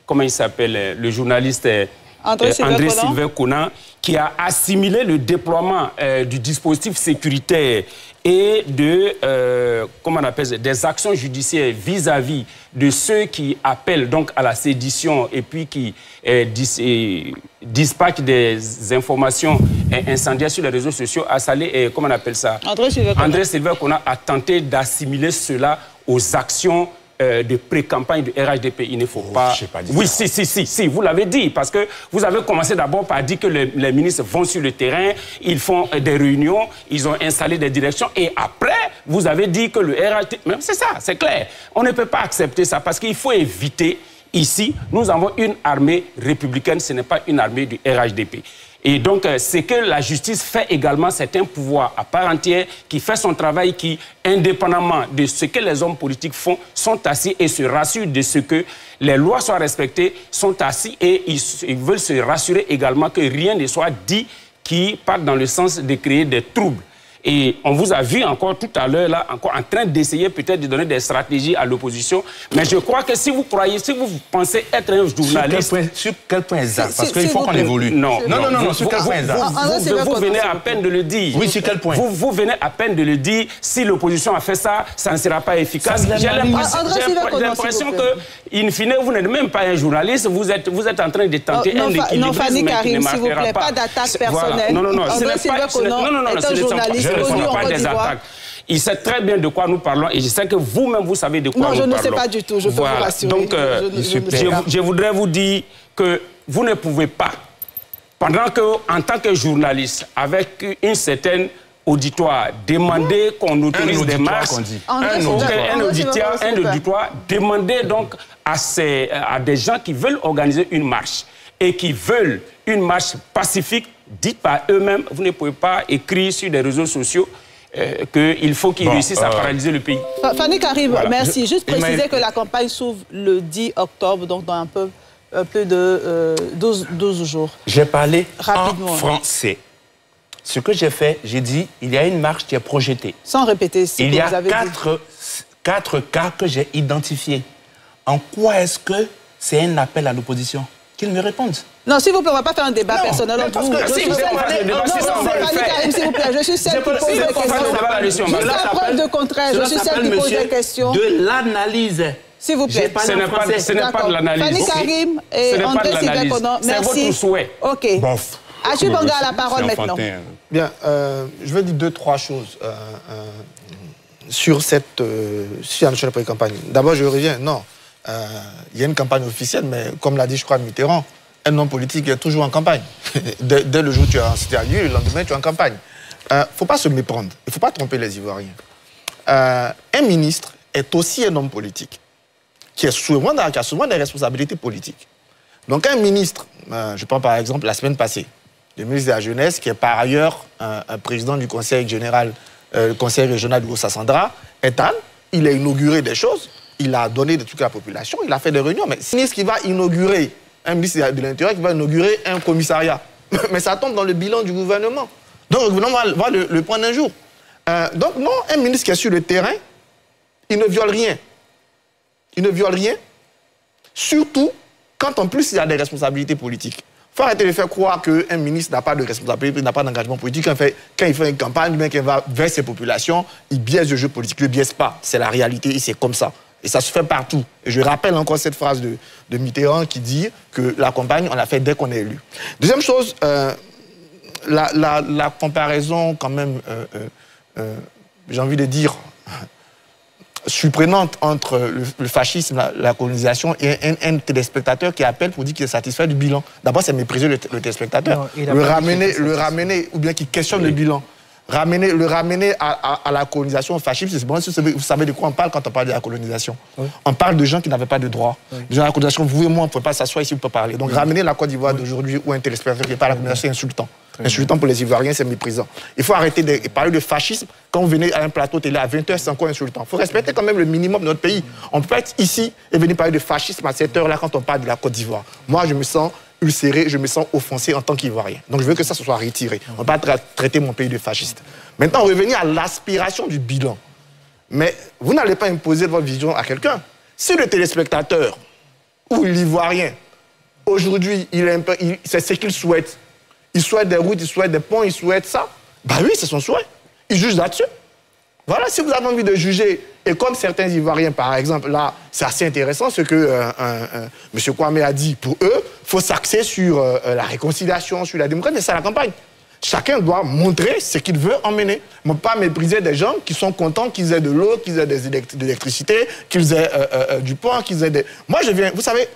Speaker 3: comment il s'appelle? Le journaliste... André Sylvain Conan, qui a assimilé le déploiement du dispositif sécuritaire et comment on appelle ça, des actions judiciaires vis-à-vis de ceux qui appellent donc à la sédition et puis qui dispatchent des informations incendiaires sur les réseaux sociaux, à saler, comment on appelle ça? André Sylvain Conan a tenté d'assimiler cela aux actions de pré-campagne de RHDP. Il ne faut pas... Oui, si, vous l'avez dit, parce que vous avez commencé d'abord par dire que les ministres vont sur le terrain, ils font des réunions, ils ont installé des directions, et après, vous avez dit que le RHDP... Même c'est ça, c'est clair. On ne peut pas accepter ça, parce qu'il faut éviter... Ici, nous avons une armée républicaine, ce n'est pas une armée du RHDP. Et donc, c'est que la justice fait également, c'est un pouvoir à part entière qui fait son travail, qui, indépendamment de ce que les hommes politiques font, sont assis et se rassurent de ce que les lois soient respectées, sont assis et ils veulent se rassurer également que rien ne soit dit qui part dans le sens de créer des troubles. Et on vous a vu encore tout à l'heure, là, encore en train d'essayer peut-être de donner des stratégies à l'opposition. Mais je crois que si vous croyez, si vous pensez être un journaliste...
Speaker 9: Sur quel point exact? Parce qu'il faut qu'on évolue.
Speaker 3: Non,
Speaker 9: sur quel point exact?
Speaker 3: Vous venez à peine de le dire.
Speaker 9: Oui, sur quel point?
Speaker 3: Vous venez à peine de le dire. Si l'opposition a fait ça, ça ne sera pas efficace. J'ai l'impression que, in fine, vous n'êtes même pas un journaliste. Vous êtes en train de tenter un équilibre.
Speaker 1: Non, Fanny Karim, s'il vous plaît, pas d'attaque personnelle.
Speaker 3: Non, ce n'est pas... Je ne répondrai pas des attaques. Il sait très bien de quoi nous parlons et je sais que vous-même, vous savez de quoi nous parlons. Non, je ne sais
Speaker 1: pas du tout, je peux vous rassurer.
Speaker 3: Donc, je voudrais vous dire que vous ne pouvez pas, pendant que, en tant que journaliste, avec une certaine auditoire, demander qu'on autorise des marches, un auditoire, demander donc à des gens qui veulent organiser une marche et qui veulent une marche pacifique, dites par eux-mêmes, vous ne pouvez pas écrire sur des réseaux sociaux qu'il faut qu'ils réussissent à paralyser le pays.
Speaker 1: Fanny Karim, voilà. Merci. Juste préciser que la campagne s'ouvre le 10 octobre, donc dans un peu plus de 12 jours.
Speaker 9: J'ai parlé en français. Ce que j'ai fait, j'ai dit, il y a une marche qui est projetée.
Speaker 1: Sans répéter ce que vous avez dit.
Speaker 9: Il y a quatre cas que j'ai identifiés. En quoi est-ce que c'est un appel à l'opposition? Qu'ils me répondent.
Speaker 1: Non, s'il vous plaît, on ne va pas faire un débat personnel entre vous. Je suis celle qui pose des questions. Jusqu'à preuve de contraire, je suis celle qui pose des questions.
Speaker 9: De l'analyse.
Speaker 1: S'il vous plaît.
Speaker 3: Ce n'est pas de l'analyse.
Speaker 1: Fanny Karim et André Sylvain Conan, merci.
Speaker 3: C'est votre souhait.
Speaker 1: OK. Achille Banga a la parole maintenant.
Speaker 7: Bien, je vais dire 2-3 choses sur la notion de pré-campagne. D'abord, je reviens. Non. Il y a une campagne officielle, mais comme l'a dit, je crois, Mitterrand, un homme politique est toujours en campagne. Dès le jour où tu as cité à lieu, le lendemain, tu es en campagne. Il ne faut pas se méprendre. Il ne faut pas tromper les Ivoiriens. Un ministre est aussi un homme politique qui a souvent des responsabilités politiques. Donc un ministre, je prends par exemple la semaine passée, le ministre de la Jeunesse, qui est par ailleurs un président du conseil général, le conseil régional du Haut-Sassandra, Ethan, il a inauguré des choses. Il a donné des trucs à la population, il a fait des réunions. Mais c'est un ministre qui va inaugurer, un ministre de l'Intérieur qui va inaugurer un commissariat. Mais ça tombe dans le bilan du gouvernement. Donc le gouvernement va le prendre un jour. Donc non, un ministre qui est sur le terrain, il ne viole rien. Il ne viole rien. Surtout quand en plus il y a des responsabilités politiques. Il faut arrêter de faire croire qu'un ministre n'a pas de responsabilité, n'a pas d'engagement politique. Quand il fait une campagne, bien qu'il va vers ses populations, il biaise le jeu politique. Il ne le biaise pas. C'est la réalité et c'est comme ça. Et ça se fait partout. Et je rappelle encore cette phrase de Mitterrand qui dit que la campagne, on l'a fait dès qu'on est élu. Deuxième chose, la comparaison quand même, j'ai envie de dire, surprenante entre le fascisme, la colonisation et un téléspectateur qui appelle pour dire qu'il est satisfait du bilan. D'abord, c'est mépriser le téléspectateur. Non, le ramener, ou bien qu'il questionne le bilan. Le ramener à la colonisation, au fascisme, c'est bon, vous savez de quoi on parle quand on parle de la colonisation. Oui. On parle de gens qui n'avaient pas de droits. Oui. De gens à la colonisation, vous et moi, on ne peut pas s'asseoir ici, on peut parler. Donc ramener la Côte d'Ivoire d'aujourd'hui ou un téléspectateur qui n'est pas à la colonisation, c'est insultant. Insultant pour les Ivoiriens, c'est méprisant. Il faut arrêter de parler de fascisme quand vous venez à un plateau télé à 20h, c'est encore insultant. Il faut respecter quand même le minimum de notre pays. On ne peut pas être ici et venir parler de fascisme à cette heure-là quand on parle de la Côte d'Ivoire. Moi, je me sens ulcéré, je me sens offensé en tant qu'Ivoirien. Donc je veux que ça se soit retiré. On ne peut pas traiter mon pays de fasciste. Maintenant, revenir à l'aspiration du bilan. Mais vous n'allez pas imposer votre vision à quelqu'un. Si le téléspectateur ou l'Ivoirien, aujourd'hui, c'est ce qu'il souhaite. Il souhaite des routes, il souhaite des ponts, il souhaite ça. Ben oui, c'est son souhait. Il juge là-dessus. Voilà, si vous avez envie de juger, et comme certains Ivoiriens, par exemple, là, c'est assez intéressant ce que M. Kwame a dit. Pour eux, il faut s'axer sur la réconciliation, sur la démocratie, mais c'est la campagne. Chacun doit montrer ce qu'il veut emmener. Ne pas mépriser des gens qui sont contents qu'ils aient de l'eau, qu'ils aient de l'électricité, qu'ils aient du port, qu'ils aient des... Moi, je viens, vous savez,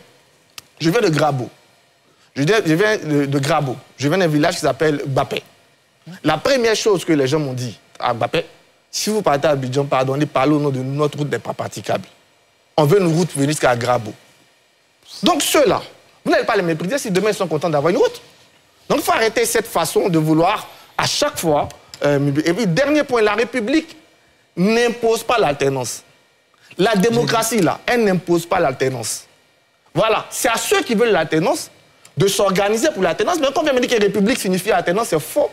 Speaker 7: je viens de Grabo. Je viens de Grabo. Je viens d'un village qui s'appelle Bapé. La première chose que les gens m'ont dit à Bapé, si vous partez à Abidjan, pardonnez, parlez au nom de notre route n'est pas praticable. On veut une route venir jusqu'à Grabo. Donc ceux-là, vous n'allez pas les mépriser si demain ils sont contents d'avoir une route. Donc il faut arrêter cette façon de vouloir à chaque fois. Et puis dernier point, la République n'impose pas l'alternance. La démocratie, là, elle n'impose pas l'alternance. Voilà, c'est à ceux qui veulent l'alternance de s'organiser pour l'alternance. Mais quand on vient me dire que la République signifie alternance, c'est faux.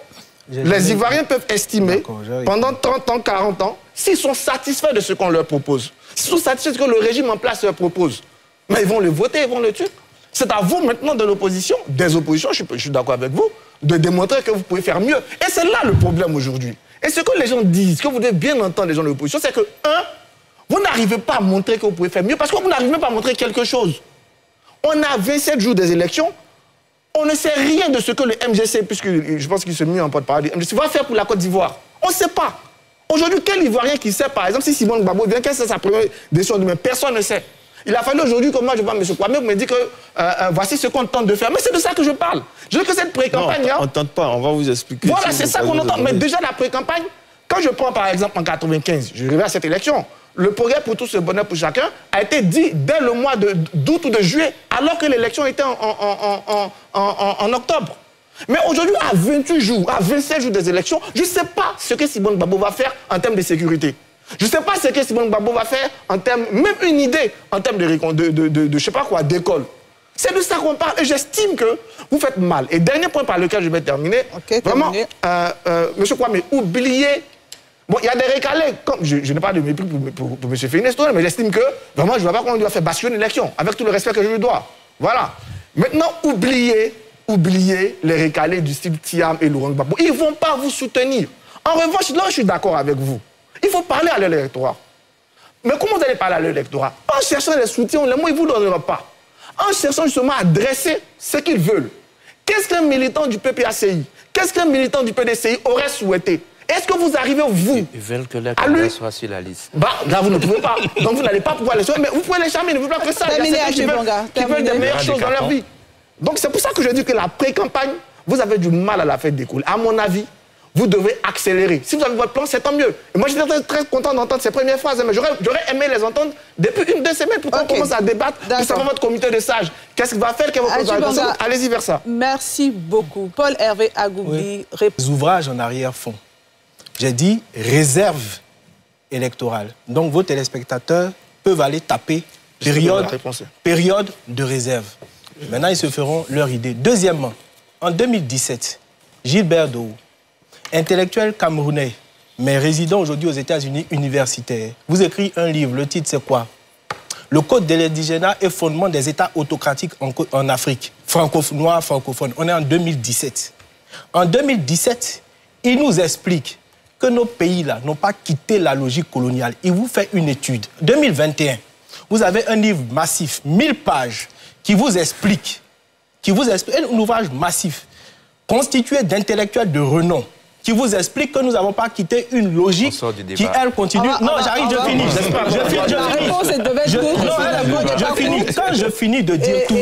Speaker 7: Les Ivoiriens peuvent estimer, pendant 30 ans, 40 ans, s'ils sont satisfaits de ce qu'on leur propose. S'ils sont satisfaits de ce que le régime en place leur propose. Mais ils vont le voter, ils vont le tuer. C'est à vous maintenant de l'opposition, des oppositions, je suis d'accord avec vous, de démontrer que vous pouvez faire mieux. Et c'est là le problème aujourd'hui. Et ce que les gens disent, ce que vous devez bien entendre les gens de l'opposition, c'est que, vous n'arrivez pas à montrer que vous pouvez faire mieux, parce que vous n'arrivez même pas à montrer quelque chose. On a 27 jours des élections, on ne sait rien de ce que le MGC, puisque je pense qu'il se met en porte-parole du MGC, va faire pour la Côte d'Ivoire. On ne sait pas. Aujourd'hui, quel Ivoirien qui sait, par exemple, si Simone Gbagbo vient, quelle c'est sa première décision, mais personne ne sait. Il a fallu aujourd'hui que moi, je vois M. Kwame, vous me dites que voici ce qu'on tente de faire. Mais c'est de ça que je parle. Je veux que cette pré-campagne...
Speaker 4: Non, on ne tente pas, on va vous expliquer.
Speaker 7: Voilà, c'est ça qu'on entend. Mais déjà, la pré-campagne, quand je prends par exemple en 95, je reviens à cette élection, le progrès pour tous, le bonheur pour chacun, a été dit dès le mois d'août ou de juillet, alors que l'élection était en octobre. Mais aujourd'hui, à 28 jours, à 27 jours des élections, je ne sais pas ce que Simone Gbagbo va faire en termes de sécurité. Je ne sais pas ce que Simone Gbagbo va faire en termes, même une idée en termes de je sais pas quoi, d'école. C'est de ça qu'on parle. Et j'estime que vous faites mal. Et dernier point par lequel je vais terminer. Okay, vraiment, M. Kwame, oubliez. Bon, il y a des récalés. Je n'ai pas de mépris pour M. Feynestone, mais j'estime que, vraiment, je ne vois pas comment on doit faire bastionner l'élection, avec tout le respect que je lui dois. Voilà. Maintenant, oubliez les récalés du style Thiam et Laurent Gbagbo. Ils ne vont pas vous soutenir. En revanche, là, je suis d'accord avec vous. Il faut parler à l'électorat. Mais comment vous allez parler à l'électorat? En cherchant les soutiens, les mots, ils ne vous donneront pas. En cherchant justement à dresser ce qu'ils veulent. Qu'est-ce qu'un militant du PPACI, qu'est-ce qu'un militant du PDCI aurait souhaité? Est-ce que vous arrivez, vous,
Speaker 9: ils veulent que les candidats soient sur la liste.
Speaker 7: Bah, là, vous ne pouvez pas. Donc, vous n'allez pas pouvoir les choisir. Mais vous pouvez les charmer, ne vous pas que ça. Il y a qui veulent des meilleures choses dans leur vie. Donc, c'est pour ça que je dis que la pré-campagne, vous avez du mal à la faire décoller. À mon avis, vous devez accélérer. Si vous avez votre plan, c'est tant mieux. Et moi, j'étais très content d'entendre ces premières phrases, mais j'aurais aimé les entendre depuis 1-2 semaines pour qu'on commence à débattre. Vous savez, votre comité de sages, qu'est-ce qu'il va faire, quelle va allez-y vers ça.
Speaker 1: Merci beaucoup. Paul-Hervé Agougui.
Speaker 5: Les ouvrages en arrière-fond. J'ai dit réserve électorale. Donc, vos téléspectateurs peuvent aller taper période de réserve. Maintenant, ils se feront leur idée. Deuxièmement, en 2017, Gilbert Dou, intellectuel camerounais, mais résident aujourd'hui aux États-Unis, universitaire, vous écrit un livre. Le titre, c'est quoi? Le Code de l'indigénat et fondement des États autocratiques en Afrique. Noir, francophone. On est en 2017. En 2017, il nous explique que nos pays-là n'ont pas quitté la logique coloniale. Il vous fait une étude. 2021, vous avez un livre massif, 1000 pages, qui vous explique un ouvrage massif, constitué d'intellectuels de renom, qui vous explique que nous n'avons pas quitté une logique qui, elle, continue. Non, j'arrive, je finis. Quand je finis de dire tout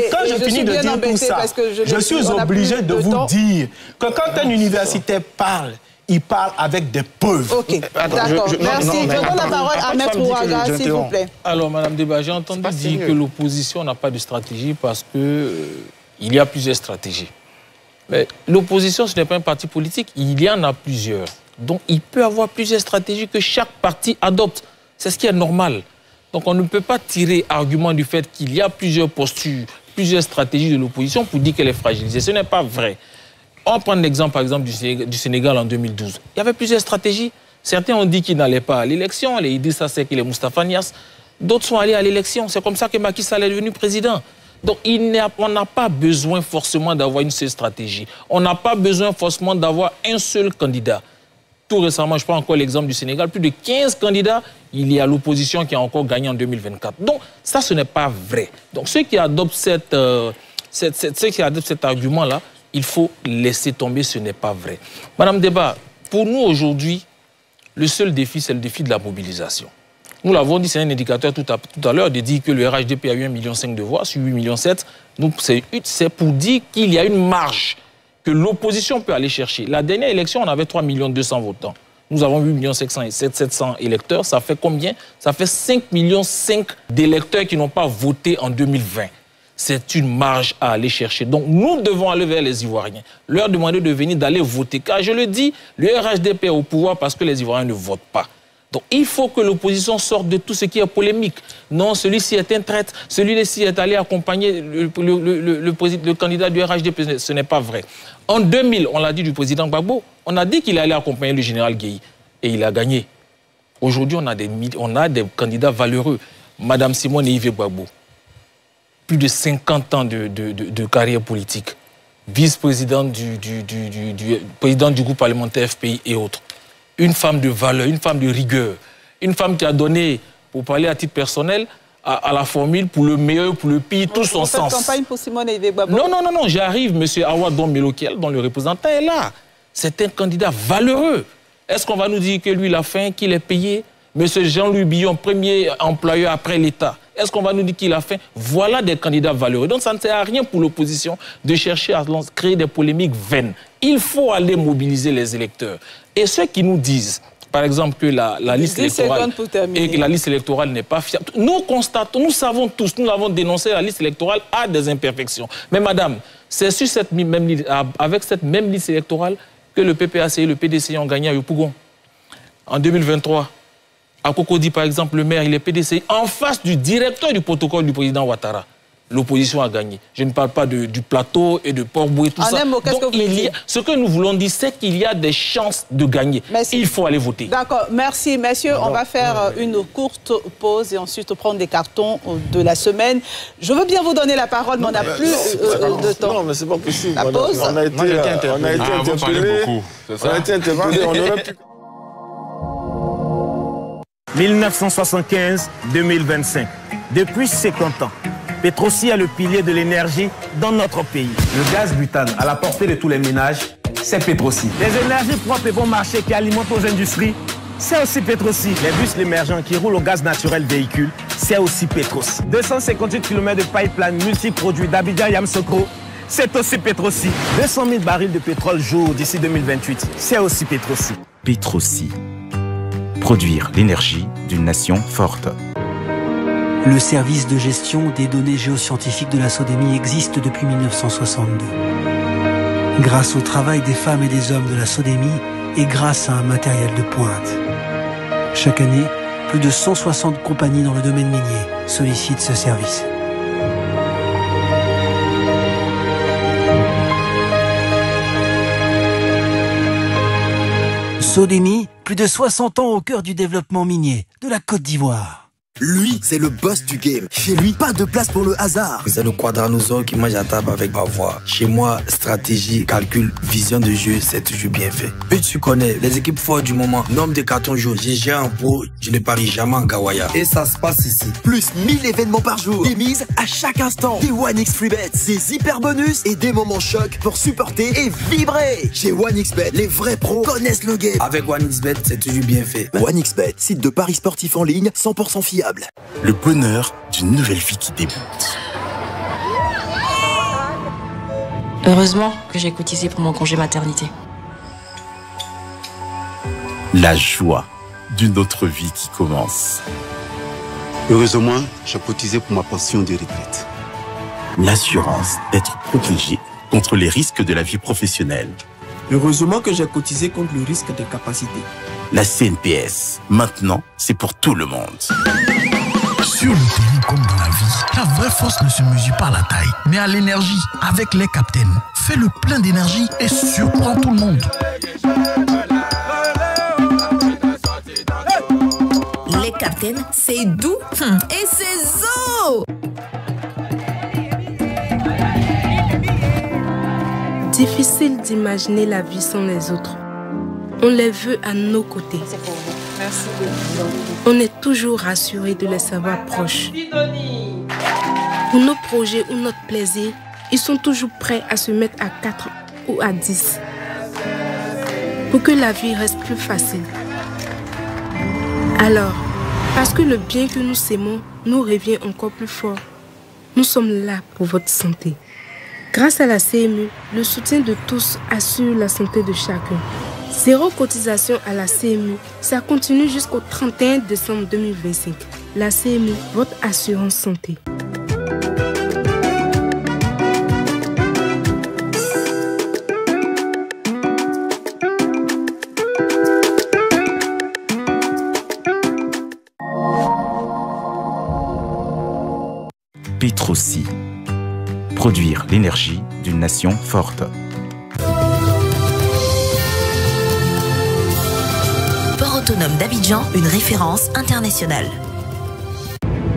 Speaker 5: ça, je suis obligé de vous dire que quand un universitaire parle, il parle avec des preuves.
Speaker 1: Ok, d'accord. Merci. Je donne la parole à Maître Ouaga, s'il vous plaît.
Speaker 6: Alors, Madame Deba, j'ai entendu dire que l'opposition n'a pas de stratégie parce qu'il y a plusieurs stratégies. Mais l'opposition, ce n'est pas un parti politique, il y en a plusieurs. Donc, il peut y avoir plusieurs stratégies que chaque parti adopte. C'est ce qui est normal. Donc, on ne peut pas tirer argument du fait qu'il y a plusieurs postures, plusieurs stratégies de l'opposition pour dire qu'elle est fragilisée. Ce n'est pas vrai. On prend l'exemple, par exemple, du Sénégal en 2012. Il y avait plusieurs stratégies. Certains ont dit qu'ils n'allaient pas à l'élection, les Idrissa Seck et les Moustapha Niasse. D'autres sont allés à l'élection. C'est comme ça que Macky Sall est devenu président. Donc, on n'a pas besoin forcément d'avoir une seule stratégie. On n'a pas besoin forcément d'avoir un seul candidat. Tout récemment, je prends encore l'exemple du Sénégal, plus de 15 candidats, il y a l'opposition qui a encore gagné en 2024. Donc, ça, ce n'est pas vrai. Donc, ceux qui adoptent cet argument-là, il faut laisser tomber, ce n'est pas vrai. Madame Deba, pour nous aujourd'hui, le seul défi, c'est le défi de la mobilisation. Nous l'avons dit, c'est un indicateur tout à l'heure de dire que le RHDP a eu 1,5 million de voix sur 8,7 millions. Donc c'est pour dire qu'il y a une marge que l'opposition peut aller chercher. La dernière élection, on avait 3,2 millions votants. Nous avons 8,7 millions électeurs. Ça fait combien? Ça fait 5,5 millions d'électeurs qui n'ont pas voté en 2020. C'est une marge à aller chercher. Donc nous devons aller vers les Ivoiriens, leur demander de venir, d'aller voter. Car je le dis, le RHDP est au pouvoir parce que les Ivoiriens ne votent pas. Donc il faut que l'opposition sorte de tout ce qui est polémique. Non, celui-ci est un traître, celui-ci est allé accompagner le candidat du RHDP. Ce n'est pas vrai. En 2000, on l'a dit du président Gbagbo, on a dit qu'il allait accompagner le général Gueye. Et il a gagné. Aujourd'hui, on a des candidats valeureux. Madame Simone et Yves Gbagbo. Plus de 50 ans de carrière politique. Vice-présidente président du groupe parlementaire FPI et autres. Une femme de valeur, une femme de rigueur. Une femme qui a donné, pour parler à titre personnel, à la formule pour le meilleur, pour le pire, tout son sens.
Speaker 1: Vous faites campagne pour Simone et Yves Gbagbo?
Speaker 6: Non, j'arrive, M. Awa Don Melokiel, dont le représentant est là. C'est un candidat valeureux. Est-ce qu'on va nous dire que lui, il a faim, qu'il est payé? M. Jean-Louis Billon, premier employeur après l'État. Est-ce qu'on va nous dire qu'il a faim? Voilà des candidats valeureux. Donc ça ne sert à rien pour l'opposition de chercher à créer des polémiques vaines. Il faut aller mobiliser les électeurs. Et ceux qui nous disent, par exemple, que la liste électorale n'est pas fiable, nous constatons, nous savons tous, nous l'avons dénoncé, la liste électorale a des imperfections. Mais madame, c'est sur cette même liste, avec cette même liste électorale que le PPAC et le PDCI ont gagné à Yopougon. En 2023, à Cocody, par exemple, le maire, il est PDCI, en face du directeur du protocole du président Ouattara. L'opposition a gagné. Je ne parle pas du plateau et de Port-Boué, tout ça. Donc, ce que nous voulons dire, c'est qu'il y a des chances de gagner. Merci. Il faut aller voter.
Speaker 1: D'accord. Merci, messieurs. On va faire une courte pause et ensuite prendre des cartons de la semaine. Je veux bien vous donner la parole, mais on n'a plus de temps.
Speaker 4: Non, mais c'est pas possible.
Speaker 1: La pause.
Speaker 4: On a été interpellés. On a été interpellés. On aurait pu...
Speaker 10: 1975-2025. Depuis 50 ans, Petrosi est le pilier de l'énergie dans notre pays.
Speaker 11: Le gaz butane à la portée de tous les ménages, c'est Petrosi.
Speaker 10: Les énergies propres et bon marché qui alimentent nos industries, c'est aussi Petrosi. Les bus émergents qui roulent au gaz naturel véhicule, c'est aussi Petrosi. 258 km de pipeline multi-produits d'Abidjan à Yamoussoukro, c'est aussi Petrosi. 200 000 barils de pétrole jour d'ici 2028, c'est aussi Petrosi.
Speaker 12: Petrosi. Produire l'énergie d'une nation forte.
Speaker 13: Le service de gestion des données géoscientifiques de la SODEMI existe depuis 1962. Grâce au travail des femmes et des hommes de la SODEMI et grâce à un matériel de pointe. Chaque année, plus de 160 compagnies dans le domaine minier sollicitent ce service. SODEMI, plus de 60 ans au cœur du développement minier de la Côte d'Ivoire.
Speaker 14: Lui, c'est le boss du game. Chez lui, pas de place pour le hasard.
Speaker 15: C'est le quadranosaure qui mange à table avec ma voix. Chez moi, stratégie, calcul, vision de jeu, c'est toujours bien fait. Puis tu connais, les équipes fortes du moment, nombre de cartons jaunes, GG en pro, je ne parie jamais en Gawaya. Et ça se passe ici.
Speaker 14: Plus 1000 événements par jour. Des mises à chaque instant. Des 1x Freebets, des hyper bonus et des moments chocs pour supporter et vibrer. Chez 1xBet, les vrais pros connaissent le game.
Speaker 15: Avec 1xBet, c'est toujours bien fait.
Speaker 14: 1xBet, site de paris sportifs en ligne, 100% fiable.
Speaker 12: Le bonheur d'une nouvelle vie qui débute.
Speaker 16: Heureusement que j'ai cotisé pour mon congé maternité.
Speaker 12: La joie d'une autre vie qui commence.
Speaker 17: Heureusement, j'ai cotisé pour ma pension de retraite.
Speaker 12: L'assurance d'être protégé contre les risques de la vie professionnelle.
Speaker 18: Heureusement que j'ai cotisé contre le risque de capacité.
Speaker 12: La CNPS, maintenant, c'est pour tout le monde.
Speaker 19: Sur le terrain comme dans la vie, la vraie force ne se mesure pas à la taille, mais à l'énergie. Avec les Captain, fais le plein d'énergie et surprends tout le monde.
Speaker 20: Les Captain, c'est doux et c'est zo.
Speaker 21: Difficile d'imaginer la vie sans les autres. On les veut à nos côtés.
Speaker 1: Merci.
Speaker 21: On est toujours rassuré de les savoir proches. Pour nos projets ou notre plaisir, ils sont toujours prêts à se mettre à 4 ou à 10 pour que la vie reste plus facile. Alors, parce que le bien que nous sémons nous revient encore plus fort, nous sommes là pour votre santé. Grâce à la CMU, le soutien de tous assure la santé de chacun. 0 cotisation à la CMU, ça continue jusqu'au 31 décembre 2025. La CMU, votre assurance santé.
Speaker 12: Petrosi. Produire l'énergie d'une nation forte.
Speaker 20: Port autonome d'Abidjan, une référence internationale.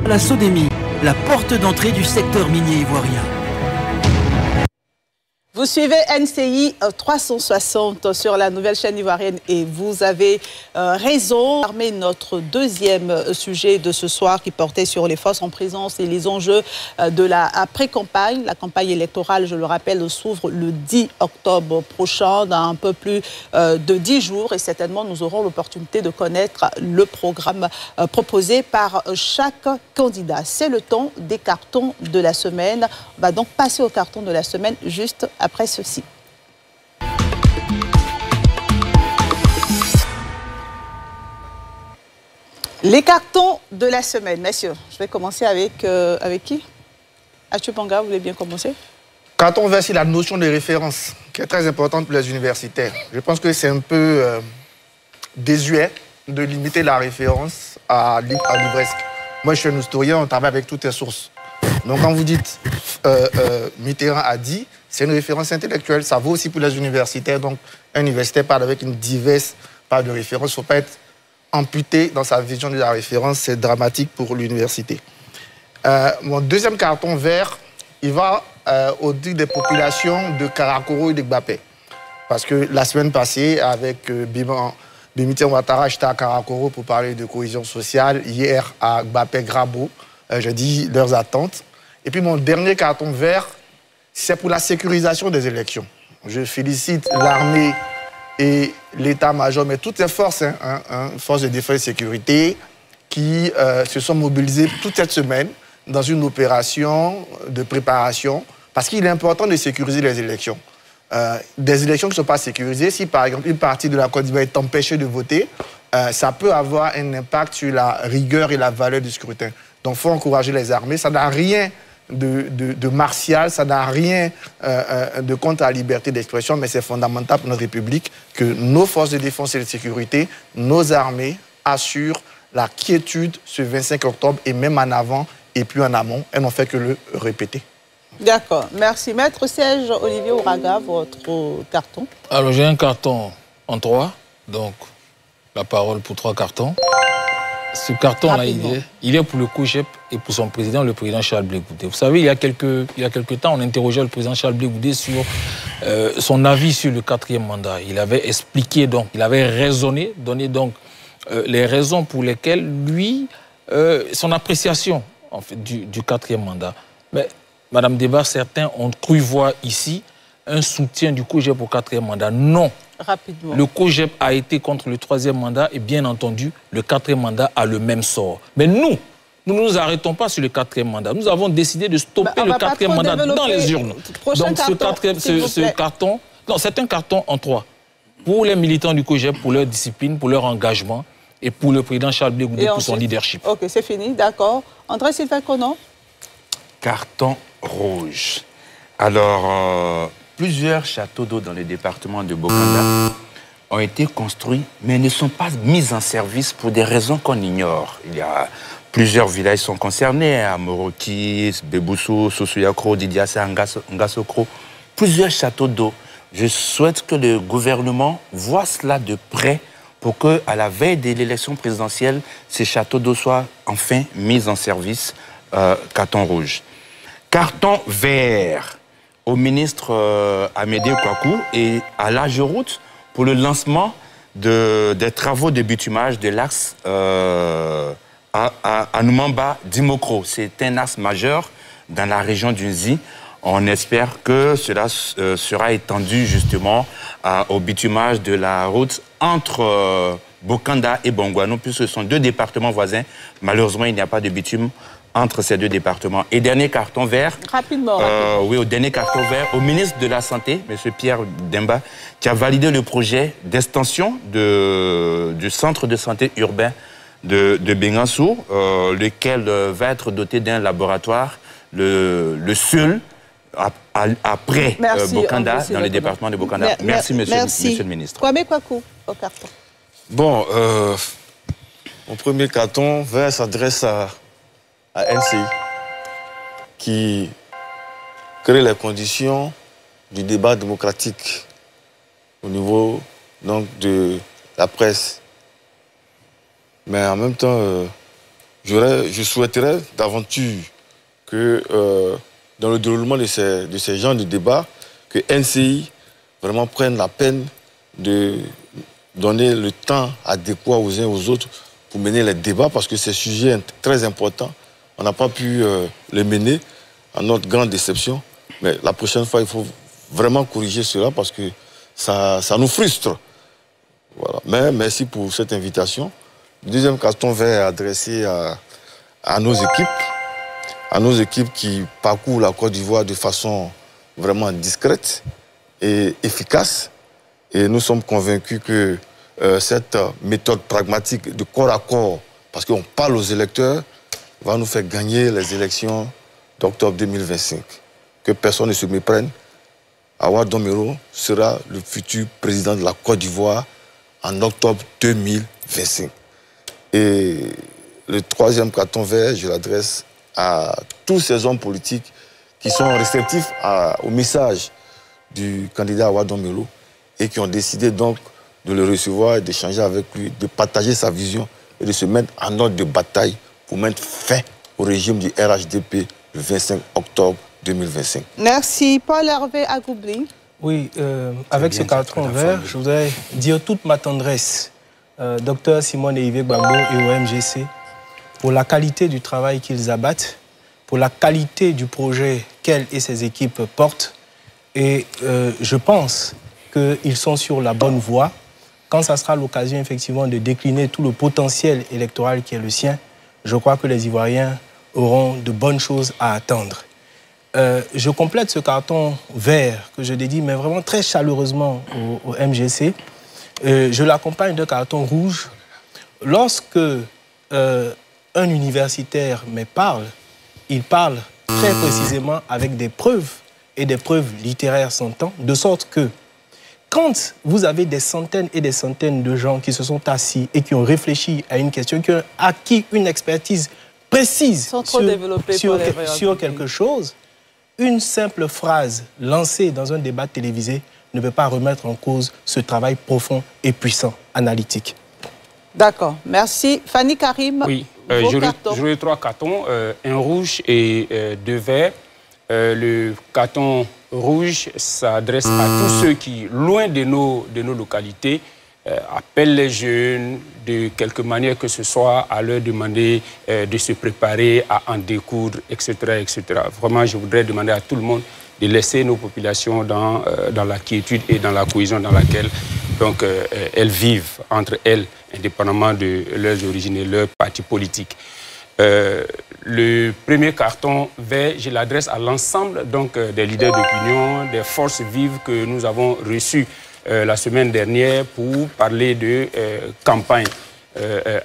Speaker 13: La SODEMI, la porte d'entrée du secteur minier ivoirien.
Speaker 1: Vous suivez NCI 360 sur la nouvelle chaîne ivoirienne et vous avez raison. Notre deuxième sujet de ce soir qui portait sur les forces en présence et les enjeux de la pré-campagne. La campagne électorale, je le rappelle, s'ouvre le 10 octobre prochain, dans un peu plus de 10 jours. Et certainement, nous aurons l'opportunité de connaître le programme proposé par chaque candidat. C'est le temps des cartons de la semaine. On va donc passer au carton de la semaine juste après ceci. Les cartons de la semaine, messieurs. Je vais commencer avec qui? Achu Panga, vous voulez bien commencer?
Speaker 7: Carton vert, c'est la notion de référence qui est très importante pour les universitaires. Je pense que c'est un peu désuet de limiter la référence à livresque. Moi, je suis un historien, on travaille avec toutes les sources. Donc, quand vous dites Mitterrand a dit, c'est une référence intellectuelle. Ça vaut aussi pour les universitaires. Donc, un universitaire parle avec une diverse part de référence. Il ne faut pas être amputé dans sa vision de la référence. C'est dramatique pour l'université. Mon deuxième carton vert, il va au dit des populations de Karakoro et de Gbapé. Parce que la semaine passée, avec Bimité Ouattara, j'étais à Karakoro pour parler de cohésion sociale. Hier, à Gbapé-Grabo, j'ai dit leurs attentes. Et puis mon dernier carton vert, c'est pour la sécurisation des élections. Je félicite l'armée et l'état-major, mais toutes les forces, forces de défense et de sécurité, qui se sont mobilisées toute cette semaine dans une opération de préparation, parce qu'il est important de sécuriser les élections. Des élections qui ne sont pas sécurisées, si par exemple une partie de la Côte d'Ivoire est empêchée de voter, ça peut avoir un impact sur la rigueur et la valeur du scrutin. Donc il faut encourager les armées. Ça n'a rien de martial, ça n'a rien de contre la liberté d'expression, mais c'est fondamental pour notre République que nos forces de défense et de sécurité, nos armées assurent la quiétude ce 25 octobre et même en avant et puis en amont. Elles n'ont fait que le répéter. D'accord, merci. Maître Serge Olivier Ouraga, votre carton.
Speaker 6: Alors j'ai un carton en 3, donc la parole pour 3 cartons. Ce carton-là, il est pour le COJEP et pour son président, le président Charles Blé Goudé. Vous savez, il y a quelques temps, on interrogeait le président Charles Blé Goudé sur son avis sur le 4e mandat. Il avait expliqué, donc, il avait raisonné, donné donc les raisons pour lesquelles, lui, son appréciation en fait, du 4e mandat. Mais, Madame Débat, certains ont cru voir ici un soutien du COJEP au 4e mandat. Non. Rapidement. Le COJEP a été contre le 3e mandat et bien entendu, le 4e mandat a le même sort. Mais nous ne nous arrêtons pas sur le 4e mandat. Nous avons décidé de stopper le 4e mandat dans les urnes. Donc ce carton, non, c'est un carton en 3. Pour les militants du COJEP, pour leur discipline, pour leur engagement et pour le président Charles Blé Goudé pour son leadership. Ok, c'est fini, d'accord. André Sylvain Conon. Carton rouge.
Speaker 9: Alors, plusieurs châteaux d'eau dans le département de Bokanda ont été construits, mais ne sont pas mis en service pour des raisons qu'on ignore. Il y a plusieurs villages qui sont concernés, à Moroki, Beboussou, Sosouyakro, Didiassa, Ngasokro. Plusieurs châteaux d'eau. Je souhaite que le gouvernement voit cela de près pour que, à la veille de l'élection présidentielle, ces châteaux d'eau soient enfin mis en service. Carton rouge. Carton vert au ministre Amédée Kouakou et à l'Ageroute pour le lancement des travaux de bitumage de l'axe à Noumamba-Dimokro. C'est un axe majeur dans la région du Nzi. On espère que cela sera étendu justement au bitumage de la route entre Bokanda et Bongouano, puisque ce sont 2 départements voisins. Malheureusement, il n'y a pas de bitume entre ces 2 départements. Et dernier carton vert.
Speaker 1: Rapidement.
Speaker 9: Oui, au dernier carton vert, au ministre de la Santé, M. Pierre Demba, qui a validé le projet d'extension du centre de santé urbain de Bengassou, lequel va être doté d'un laboratoire, le seul après Bokanda, dans le département de Bokanda. Merci, monsieur le ministre.
Speaker 1: Kwame Kwaku, au carton.
Speaker 4: Bon, mon premier carton vert s'adresse à NCI, qui crée les conditions du débat démocratique au niveau donc, de la presse. Mais en même temps, je souhaiterais d'aventure que dans le déroulement de ces genres de débats, que NCI vraiment prenne la peine de donner le temps adéquat aux uns et aux autres pour mener les débats, parce que ces sujets sont très importants. On n'a pas pu les mener, à notre grande déception. Mais la prochaine fois, il faut vraiment corriger cela parce que ça nous frustre. Voilà. Mais merci pour cette invitation. Le deuxième carton vert est adressé à nos équipes qui parcourent la Côte d'Ivoire de façon vraiment discrète et efficace. Et nous sommes convaincus que cette méthode pragmatique de corps à corps, parce qu'on parle aux électeurs, va nous faire gagner les élections d'octobre 2025. Que personne ne se méprenne. Awa Domero sera le futur président de la Côte d'Ivoire en octobre 2025. Et le troisième carton vert, je l'adresse à tous ces hommes politiques qui sont réceptifs au message du candidat Awa Domero et qui ont décidé donc de le recevoir et d'échanger avec lui, de partager sa vision et de se mettre en ordre de bataille pour mettre fin au régime du RHDP le 25 octobre 2025.
Speaker 1: Merci. Paul Hervé Agoubli.
Speaker 5: Oui, avec ce carton vert, je voudrais dire toute ma tendresse, Dr Simone et Yves Gbagbo et au MGC, pour la qualité du travail qu'ils abattent, pour la qualité du projet qu'elle et ses équipes portent. Et je pense qu'ils sont sur la bonne voie. Quand ça sera l'occasion, effectivement, de décliner tout le potentiel électoral qui est le sien, je crois que les Ivoiriens auront de bonnes choses à attendre. Je complète ce carton vert que je dédie, mais vraiment très chaleureusement au MGC. Je l'accompagne d'un carton rouge. Lorsque un universitaire me parle, il parle très précisément avec des preuves et des preuves littéraires s'entendent, de sorte que quand vous avez des centaines et des centaines de gens qui se sont assis et qui ont réfléchi à une question, qui ont acquis une expertise précise sur quelque chose, une simple phrase lancée dans un débat télévisé ne peut pas remettre en cause ce travail profond et puissant, analytique.
Speaker 1: D'accord, merci. Fanny Karim,
Speaker 3: oui, j'aurai 3 cartons, un rouge et 2 verts. Le carton rouge s'adresse à tous ceux qui, loin de nos localités, appellent les jeunes de quelque manière que ce soit à leur demander de se préparer à en découdre, etc., etc. Vraiment, je voudrais demander à tout le monde de laisser nos populations dans la quiétude et dans la cohésion dans laquelle donc, elles vivent entre elles, indépendamment de leurs origines et leurs partis politiques. Le premier carton vert, je l'adresse à l'ensemble des leaders d'opinion, des forces vives que nous avons reçues la semaine dernière pour parler de campagne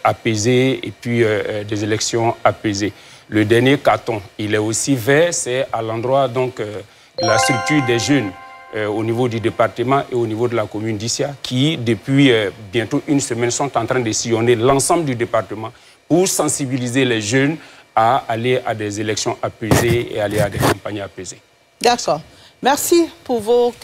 Speaker 3: apaisée et puis des élections apaisées. Le dernier carton, il est aussi vert, c'est à l'endroit donc de la structure des jeunes au niveau du département et au niveau de la commune d'Issia qui, depuis bientôt une semaine, sont en train de sillonner l'ensemble du département pour sensibiliser les jeunes à aller à des élections apaisées et aller à des campagnes apaisées.
Speaker 1: D'accord. Merci pour vos cartes.